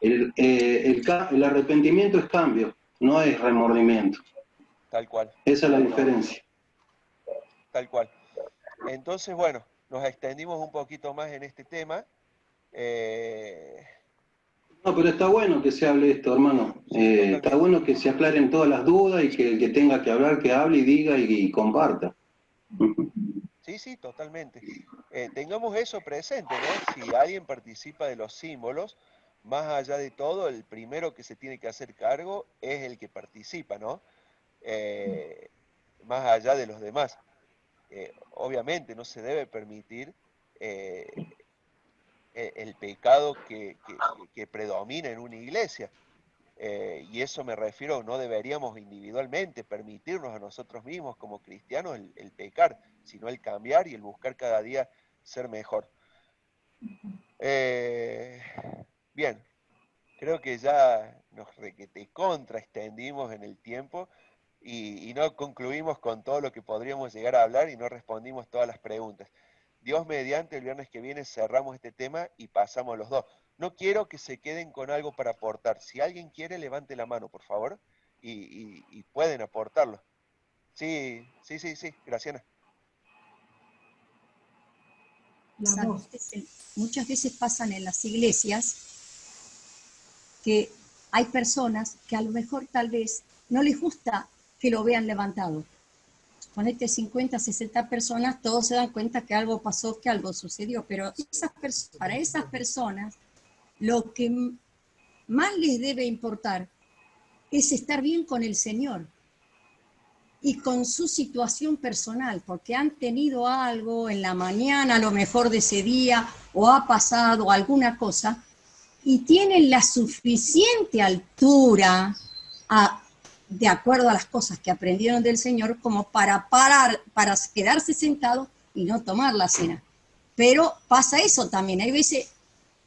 El arrepentimiento es cambio, no es remordimiento. Tal cual. Esa es la diferencia. Tal cual. Entonces, bueno, nos extendimos un poquito más en este tema. No, pero está bueno que se hable esto, hermano. Está bueno que se aclaren todas las dudas, y que el que tenga que hablar, que hable y diga y comparta. Sí, totalmente. Tengamos eso presente, ¿no? Si alguien participa de los símbolos, más allá de todo, el primero que se tiene que hacer cargo es el que participa, ¿no? Más allá de los demás. Obviamente no se debe permitir el pecado que predomina en una iglesia. Y eso me refiero, no deberíamos individualmente permitirnos a nosotros mismos como cristianos el pecar, sino el cambiar y el buscar cada día ser mejor. Bien, creo que ya nos contra extendimos en el tiempo y no concluimos con todo lo que podríamos llegar a hablar y no respondimos todas las preguntas. Dios mediante, el viernes que viene cerramos este tema y pasamos los dos. No quiero que se queden con algo para aportar. Si alguien quiere, levante la mano, por favor, y pueden aportarlo. Sí, Graciana. Muchas veces pasan en las iglesias que hay personas que a lo mejor tal vez no les gusta que lo vean levantado. Ponete 50, 60 personas, todos se dan cuenta que algo pasó, que algo sucedió, pero para esas personas lo que más les debe importar es estar bien con el Señor. y con su situación personal, porque han tenido algo en la mañana, a lo mejor de ese día, o ha pasado alguna cosa, y tienen la suficiente altura, de acuerdo a las cosas que aprendieron del Señor, como para parar, para quedarse sentados y no tomar la cena. Pero pasa eso también, hay veces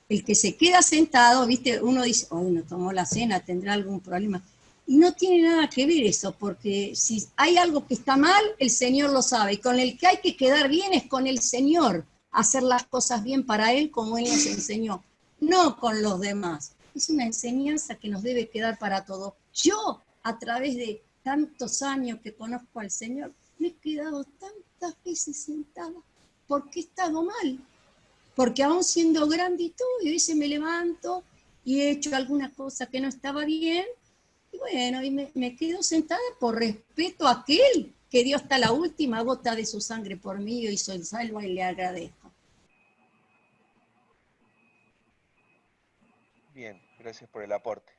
el que se queda sentado, ¿viste? Uno dice, oh, no tomó la cena, tendrá algún problema. Y no tiene nada que ver eso, porque si hay algo que está mal, el Señor lo sabe. Y con el que hay que quedar bien es con el Señor, hacer las cosas bien para Él como Él nos enseñó, no con los demás. Es una enseñanza que nos debe quedar para todos. Yo, a través de tantos años que conozco al Señor, me he quedado tantas veces sentada porque he estado mal. Porque aún siendo grande y todo, y a veces me levanto y he hecho alguna cosa que no estaba bien, y bueno, y me quedo sentada por respeto a aquel que dio hasta la última gota de su sangre por mí y soy salva y le agradezco. Bien, gracias por el aporte.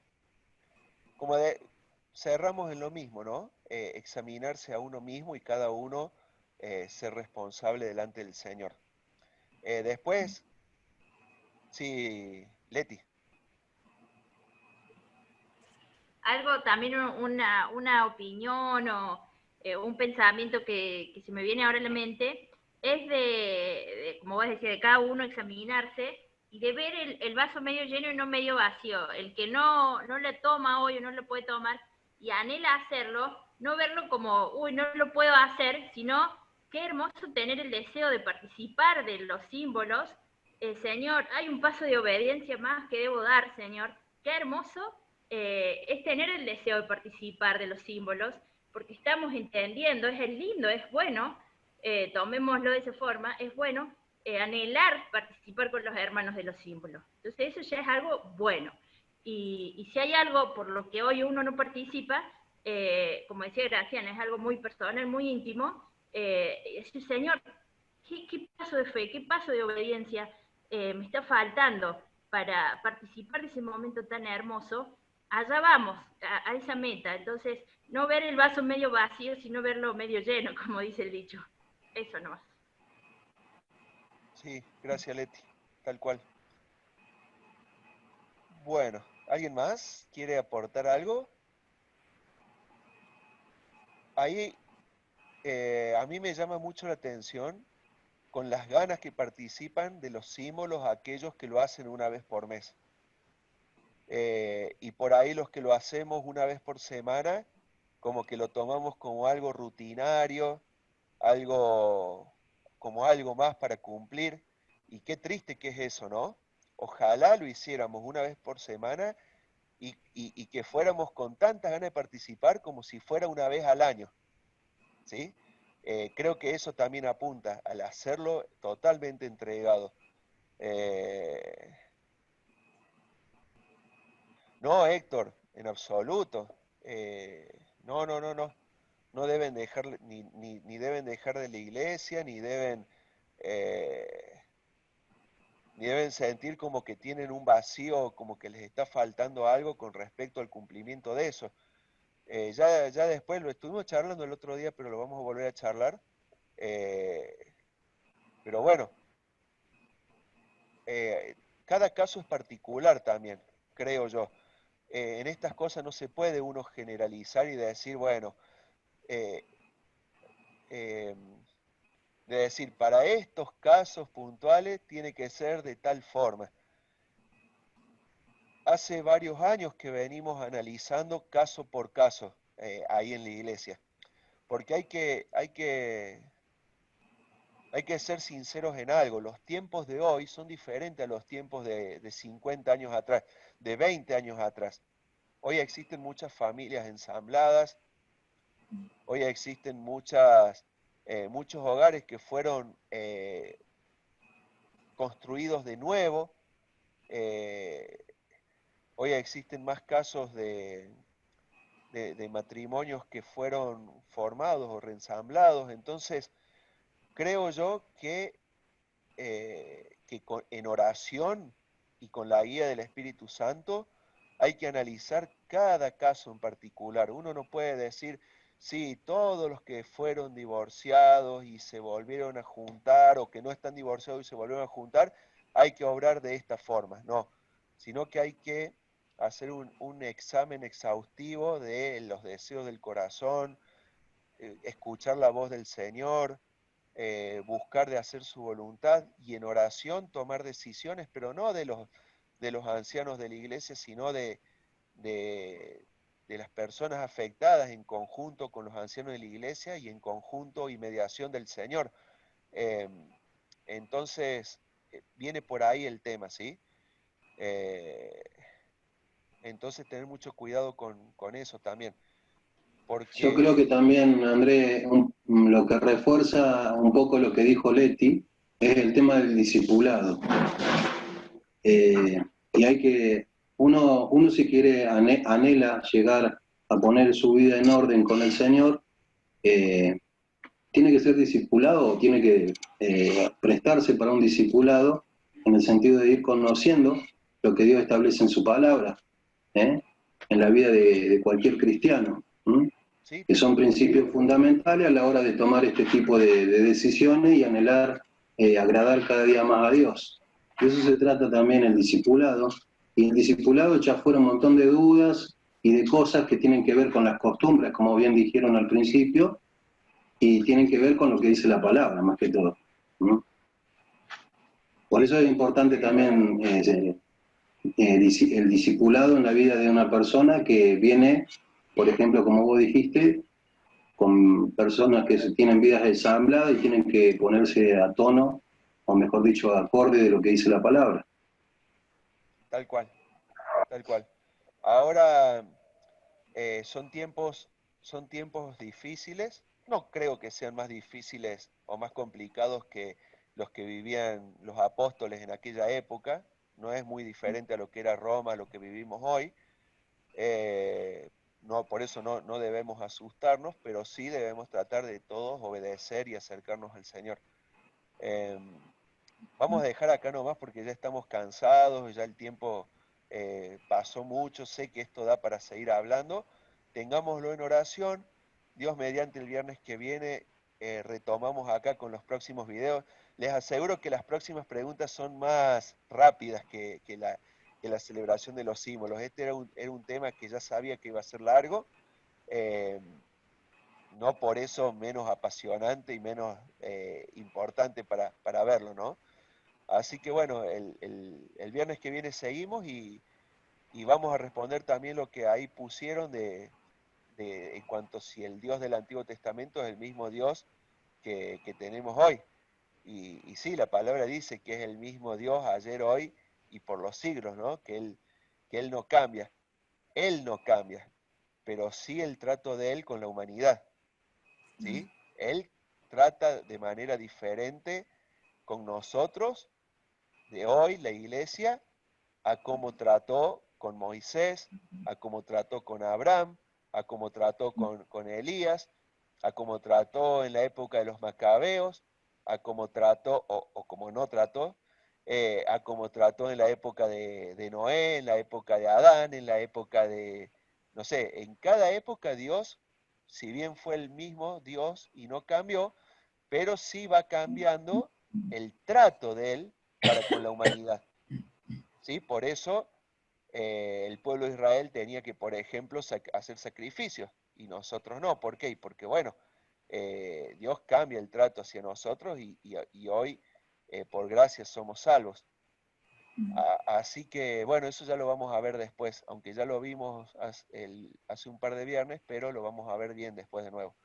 Cerramos en lo mismo, ¿no? Examinarse a uno mismo y cada uno ser responsable delante del Señor. Después, sí, Leti. Algo también, una opinión o un pensamiento que se me viene ahora en la mente, es de, como vos decías, de cada uno examinarse y de ver el vaso medio lleno y no medio vacío. El que no le toma hoy o no lo puede tomar y anhela hacerlo, no verlo como, uy, no lo puedo hacer, sino qué hermoso tener el deseo de participar de los símbolos. Señor, hay un paso de obediencia más que debo dar, Señor. Qué hermoso es tener el deseo de participar de los símbolos, porque estamos entendiendo, es lindo, es bueno, tomémoslo de esa forma, es bueno anhelar participar con los hermanos de los símbolos. Entonces eso ya es algo bueno. Y si hay algo por lo que hoy uno no participa, como decía Graciana, es algo muy personal, muy íntimo, es el Señor, ¿qué paso de fe, qué paso de obediencia me está faltando para participar de ese momento tan hermoso? Allá vamos, a esa meta. Entonces, no ver el vaso medio vacío, sino verlo medio lleno, como dice el dicho. Eso nomás. Sí, gracias Leti, tal cual. Bueno, ¿alguien más quiere aportar algo? Ahí a mí me llama mucho la atención con las ganas que participan de los símbolos aquellos que lo hacen una vez por mes. Y por ahí los que lo hacemos una vez por semana, como que lo tomamos como algo rutinario, como algo más para cumplir. Y qué triste que es eso, ¿no? Ojalá lo hiciéramos una vez por semana y que fuéramos con tantas ganas de participar como si fuera una vez al año, ¿sí? Creo que eso también apunta al hacerlo totalmente entregado. No, Héctor, en absoluto. No, no, no, no. No deben dejar, ni deben dejar de la iglesia, ni deben sentir como que tienen un vacío, como que les está faltando algo con respecto al cumplimiento de eso. Ya después lo estuvimos charlando el otro día, pero lo vamos a volver a charlar. Pero bueno, cada caso es particular también, creo yo. En estas cosas no se puede uno generalizar y decir, bueno, de decir, para estos casos puntuales tiene que ser de tal forma. Hace varios años que venimos analizando caso por caso ahí en la iglesia, porque hay que ser sinceros en algo. Los tiempos de hoy son diferentes a los tiempos de 50 años atrás, de 20 años atrás. Hoy existen muchas familias ensambladas, hoy existen muchos hogares que fueron construidos de nuevo. Hoy existen más casos de matrimonios que fueron formados o reensamblados. Entonces, creo yo que en oración y con la guía del Espíritu Santo hay que analizar cada caso en particular. Uno no puede decir, sí, todos los que fueron divorciados y se volvieron a juntar, o que no están divorciados y se volvieron a juntar, hay que obrar de esta forma. No, sino que hay que hacer un examen exhaustivo de los deseos del corazón, escuchar la voz del Señor, buscar de hacer su voluntad y en oración tomar decisiones, pero no de los ancianos de la iglesia, sino de las personas afectadas en conjunto con los ancianos de la iglesia y en conjunto y mediación del Señor. Entonces, viene por ahí el tema, ¿sí? Entonces, tener mucho cuidado con eso también. Porque... Yo creo que también, André, lo que refuerza un poco lo que dijo Leti es el tema del discipulado. Y hay que, uno si quiere, anhela llegar a poner su vida en orden con el Señor, tiene que ser discipulado o tiene que prestarse para un discipulado en el sentido de ir conociendo lo que Dios establece en su palabra, en la vida de cualquier cristiano. ¿Sí? Que son principios fundamentales a la hora de tomar este tipo de decisiones y anhelar agradar cada día más a Dios. De eso se trata también el discipulado, y el discipulado echa fuera un montón de dudas y de cosas que tienen que ver con las costumbres, como bien dijeron al principio, y tienen que ver con lo que dice la palabra, más que todo. Por eso es importante también el discipulado en la vida de una persona que viene, por ejemplo, como vos dijiste, con personas que tienen vidas ensambladas y tienen que ponerse a tono, o mejor dicho, acorde de lo que dice la palabra. Tal cual, tal cual. Ahora son tiempos difíciles. No creo que sean más difíciles o más complicados que los que vivían los apóstoles en aquella época. No es muy diferente a lo que era Roma, a lo que vivimos hoy. No, por eso no debemos asustarnos, pero sí debemos tratar de todos obedecer y acercarnos al Señor. Vamos a dejar acá nomás porque ya estamos cansados, ya el tiempo pasó mucho, sé que esto da para seguir hablando. Tengámoslo en oración. Dios mediante el viernes que viene retomamos acá con los próximos videos. Les aseguro que las próximas preguntas son más rápidas que la celebración de los símbolos. Este era un tema que ya sabía que iba a ser largo, no por eso menos apasionante y menos importante para verlo, ¿no? Así que bueno, el viernes que viene seguimos y vamos a responder también lo que ahí pusieron en cuanto si el Dios del Antiguo Testamento es el mismo Dios que tenemos hoy. Y sí, la palabra dice que es el mismo Dios ayer, hoy y por los siglos, ¿no? Que él no cambia. Él no cambia, pero sí el trato de Él con la humanidad, ¿sí? Él trata de manera diferente con nosotros, de hoy, la iglesia, a cómo trató con Moisés, a cómo trató con Abraham, a cómo trató con Elías, a cómo trató en la época de los macabeos, a cómo trató, o como no trató, a cómo trató en la época de Noé, en la época de Adán, en la época de, no sé, en cada época Dios, si bien fue el mismo Dios y no cambió, pero sí va cambiando el trato de Él para con la humanidad. ¿Sí? Por eso el pueblo de Israel tenía que, por ejemplo, hacer sacrificios, y nosotros no. ¿Por qué? Porque, bueno, Dios cambia el trato hacia nosotros y hoy, por gracia, somos salvos. Así que, bueno, eso ya lo vamos a ver después, aunque ya lo vimos hace un par de viernes, pero lo vamos a ver bien después de nuevo.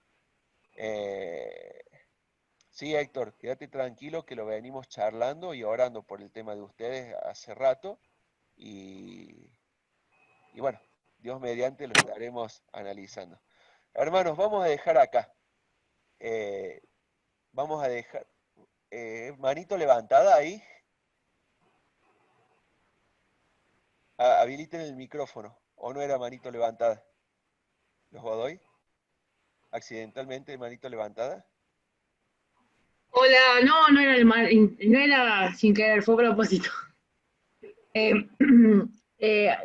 Sí, Héctor, quédate tranquilo que lo venimos charlando y orando por el tema de ustedes hace rato. Y bueno, Dios mediante lo estaremos analizando. Hermanos, vamos a dejar acá. Vamos a dejar... manito levantada ahí. Habiliten el micrófono. ¿O no era manito levantada? ¿Los doy? ¿Accidentalmente manito levantada? Hola, no era sin querer, fue a propósito.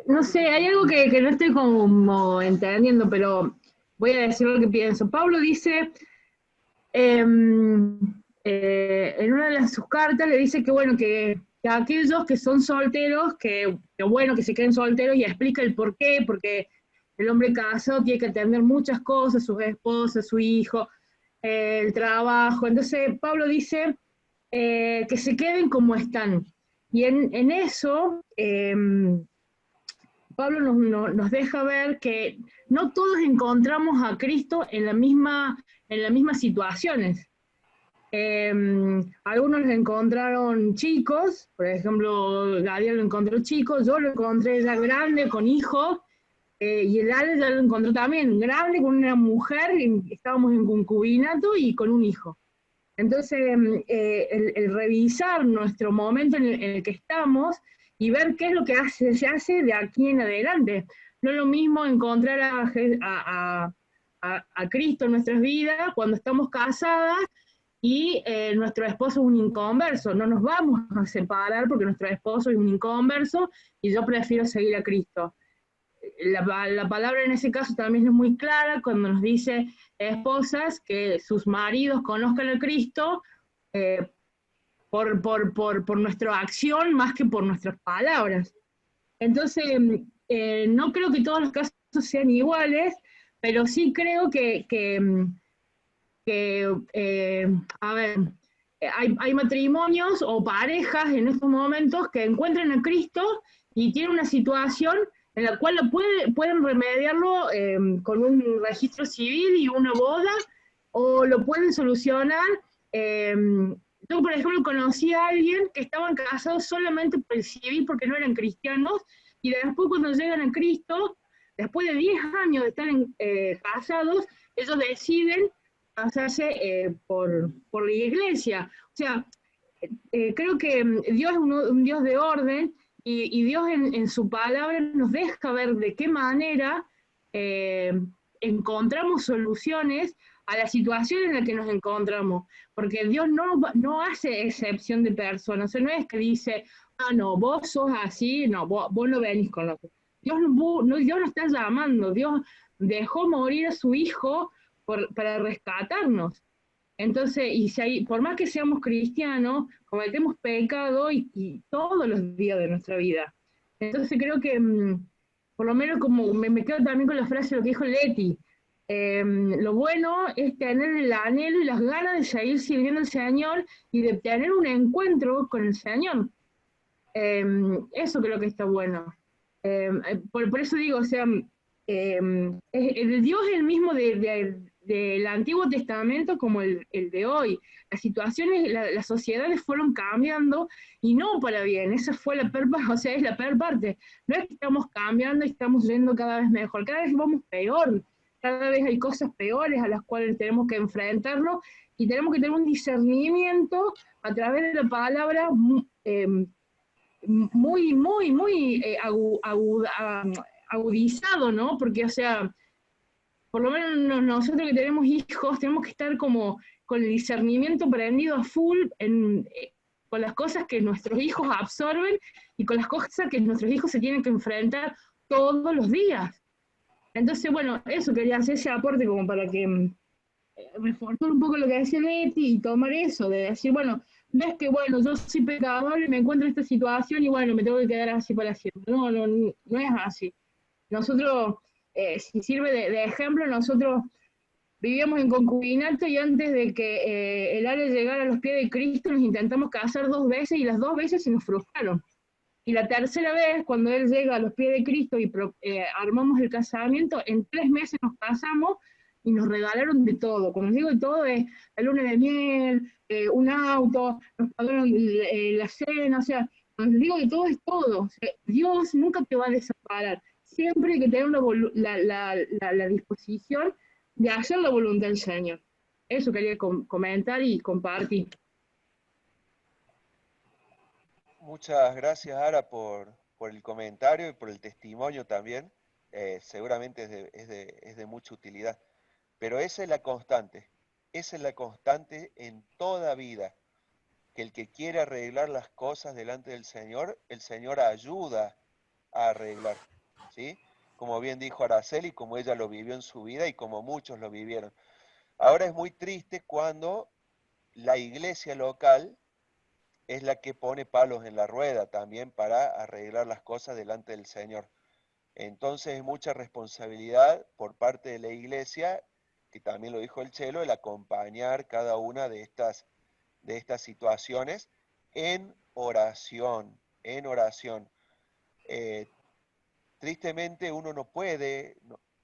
No sé, hay algo que no estoy como entendiendo, pero voy a decir lo que pienso. Pablo dice, en una de sus cartas le dice que bueno, que aquellos que son solteros, que bueno, que se queden solteros, y explica el por qué, porque el hombre casado tiene que atender muchas cosas, sus esposas, su hijo, el trabajo. Entonces Pablo dice que se queden como están. Y en eso Pablo nos deja ver que no todos encontramos a Cristo en las mismas situaciones. Algunos lo encontraron chicos, por ejemplo, Gabriel lo encontró chico, yo lo encontré ya grande, con hijos, y el Ale ya lo encontró también grande, con una mujer, estábamos en concubinato y con un hijo. Entonces, el revisar nuestro momento en el que estamos y ver qué es lo que se hace de aquí en adelante. No es lo mismo encontrar a Cristo en nuestras vidas cuando estamos casadas y nuestro esposo es un inconverso. No nos vamos a separar porque nuestro esposo es un inconverso y yo prefiero seguir a Cristo. La palabra en ese caso también es muy clara cuando nos dice esposas que sus maridos conozcan a Cristo por nuestra acción más que por nuestras palabras. Entonces, no creo que todos los casos sean iguales, pero sí creo a ver, hay matrimonios o parejas en estos momentos que encuentran a Cristo y tienen una situación en la cual pueden remediarlo con un registro civil y una boda, o lo pueden solucionar. Yo, por ejemplo, conocí a alguien que estaban casados solamente por el civil porque no eran cristianos, y después cuando llegan a Cristo, después de 10 años de estar casados, ellos deciden casarse por la iglesia. O sea, creo que Dios es un Dios de orden, y Dios en su palabra nos deja ver de qué manera encontramos soluciones a la situación en la que nos encontramos, porque Dios no hace excepción de personas. O sea, no es que dice, no, vos sos así, no, vos no venís con nosotros. Dios no está llamando, Dios dejó morir a su Hijo para rescatarnos. Entonces, por más que seamos cristianos, cometemos pecado y todos los días de nuestra vida. Entonces creo que, por lo menos como me quedo también con la frase de lo que dijo Leti, lo bueno es tener el anhelo y las ganas de seguir sirviendo al Señor y de tener un encuentro con el Señor. Eso creo que está bueno. Por eso digo, o sea, el Dios es el mismo del Antiguo Testamento como el de hoy. Las situaciones, las sociedades fueron cambiando y no para bien. Esa fue la peor parte, o sea, es la peor parte. No es que estamos cambiando y estamos yendo cada vez mejor, cada vez vamos peor. Cada vez hay cosas peores a las cuales tenemos que enfrentarnos y tenemos que tener un discernimiento a través de la palabra muy agudizado, ¿no? Porque, o sea, por lo menos nosotros que tenemos hijos, tenemos que estar como con el discernimiento prendido a full con las cosas que nuestros hijos absorben y con las cosas que nuestros hijos se tienen que enfrentar todos los días. Entonces, bueno, eso quería hacer ese aporte como para que reforzar un poco lo que decía Leti y tomar eso, de decir, bueno, no es que, bueno, yo soy pecador y me encuentro en esta situación y bueno, me tengo que quedar así para siempre. No es así. Nosotros, si sirve de ejemplo, nosotros vivíamos en concubinato y antes de que el Ale llegara a los pies de Cristo nos intentamos casar 2 veces y las 2 veces se nos frustraron. Y la tercera vez, cuando él llega a los pies de Cristo y armamos el casamiento, en 3 meses nos casamos y nos regalaron de todo. Cuando digo de todo, es la luna de miel, un auto, nos pagaron la cena, o sea, cuando digo de todo es todo. O sea, Dios nunca te va a desamparar. Siempre hay que tener la disposición de hacer la voluntad del Señor. Eso quería comentar y compartir. Muchas gracias, Ara, por el comentario y por el testimonio también. Seguramente es de mucha utilidad. Pero esa es la constante en toda vida, que el que quiere arreglar las cosas delante del Señor, el Señor ayuda a arreglar, ¿sí? como bien dijo Araceli, como ella lo vivió en su vida y como muchos lo vivieron. Ahora es muy triste cuando la iglesia local es la que pone palos en la rueda también para arreglar las cosas delante del Señor. Entonces es mucha responsabilidad por parte de la iglesia, que también lo dijo el Chelo, el acompañar cada una de estas situaciones en oración, en oración. Tristemente uno no puede,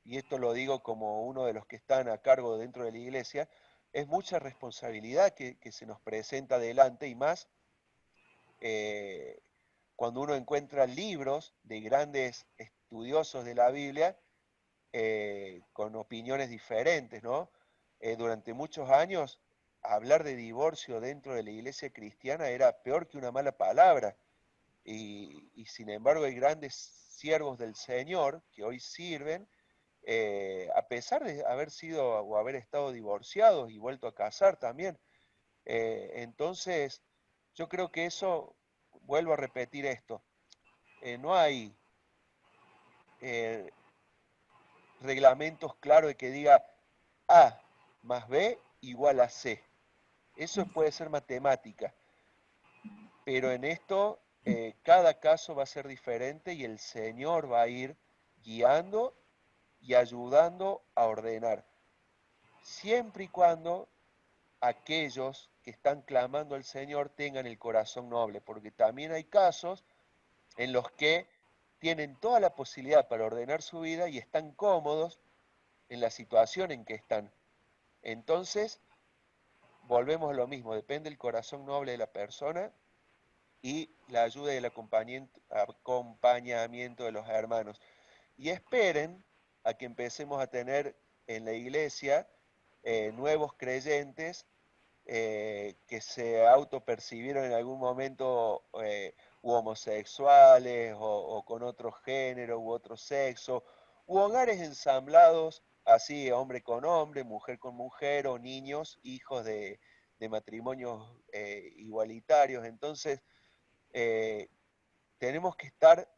y esto lo digo como uno de los que están a cargo dentro de la iglesia, es mucha responsabilidad que se nos presenta adelante, y más cuando uno encuentra libros de grandes estudiosos de la Biblia con opiniones diferentes, ¿no? Durante muchos años, hablar de divorcio dentro de la iglesia cristiana era peor que una mala palabra, y sin embargo hay grandes siervos del Señor que hoy sirven, a pesar de haber sido o haber estado divorciados y vuelto a casar también. Entonces, yo creo que eso, vuelvo a repetir esto, no hay reglamentos claros de que diga A más B igual a C. Eso puede ser matemática, pero en esto cada caso va a ser diferente y el Señor va a ir guiando y ayudando a ordenar, siempre y cuando aquellos que están clamando al Señor tengan el corazón noble, porque también hay casos en los que tienen toda la posibilidad para ordenar su vida y están cómodos en la situación en que están. Entonces, volvemos a lo mismo, depende del corazón noble de la persona y la ayuda y el acompañamiento de los hermanos. Y esperen a que empecemos a tener en la iglesia nuevos creyentes que se autopercibieron en algún momento u homosexuales o con otro género u otro sexo, u hogares ensamblados así, hombre con hombre, mujer con mujer, o niños, hijos de matrimonios igualitarios. Entonces, tenemos que estar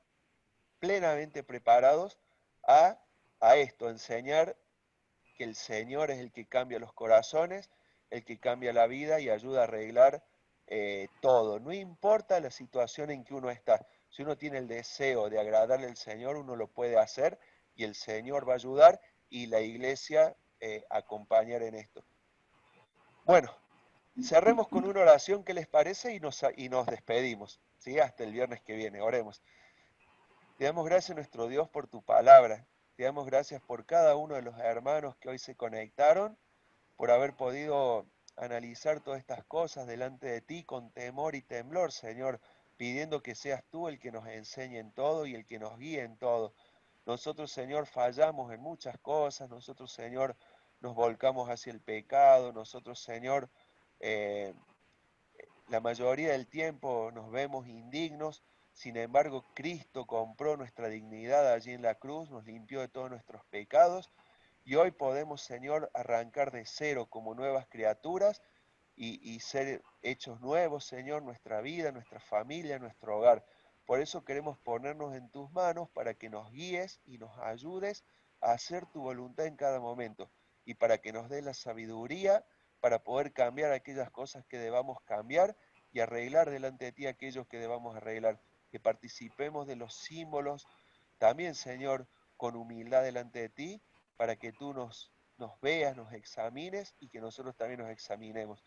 plenamente preparados a esto, a enseñar que el Señor es el que cambia los corazones, el que cambia la vida y ayuda a arreglar todo. No importa la situación en que uno está. Si uno tiene el deseo de agradarle al Señor, uno lo puede hacer y el Señor va a ayudar y la iglesia acompañar en esto. Bueno, cerremos con una oración, ¿qué les parece? Y nos despedimos, ¿sí? Hasta el viernes que viene. Oremos. Te damos gracias, nuestro Dios, por tu palabra. Te damos gracias por cada uno de los hermanos que hoy se conectaron, por haber podido analizar todas estas cosas delante de ti con temor y temblor, Señor, pidiendo que seas tú el que nos enseñe en todo y el que nos guíe en todo. Nosotros, Señor, fallamos en muchas cosas, nosotros, Señor, nos volcamos hacia el pecado, nosotros, Señor, la mayoría del tiempo nos vemos indignos. Sin embargo, Cristo compró nuestra dignidad allí en la cruz, nos limpió de todos nuestros pecados y hoy podemos, Señor, arrancar de cero como nuevas criaturas y ser hechos nuevos, Señor, nuestra vida, nuestra familia, nuestro hogar. Por eso queremos ponernos en tus manos para que nos guíes y nos ayudes a hacer tu voluntad en cada momento y para que nos des la sabiduría para poder cambiar aquellas cosas que debamos cambiar y arreglar delante de ti aquellos que debamos arreglar. Que participemos de los símbolos también, Señor, con humildad delante de ti, para que tú nos veas, nos examines y que nosotros también nos examinemos.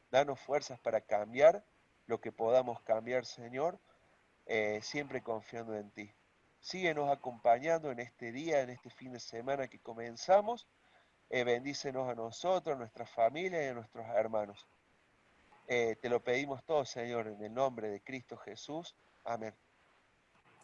Danos fuerzas para cambiar lo que podamos cambiar, Señor, siempre confiando en ti. Síguenos acompañando en este día, en este fin de semana que comenzamos. Bendícenos a nosotros, a nuestra familia y a nuestros hermanos. Te lo pedimos todo, Señor, en el nombre de Cristo Jesús. Amén.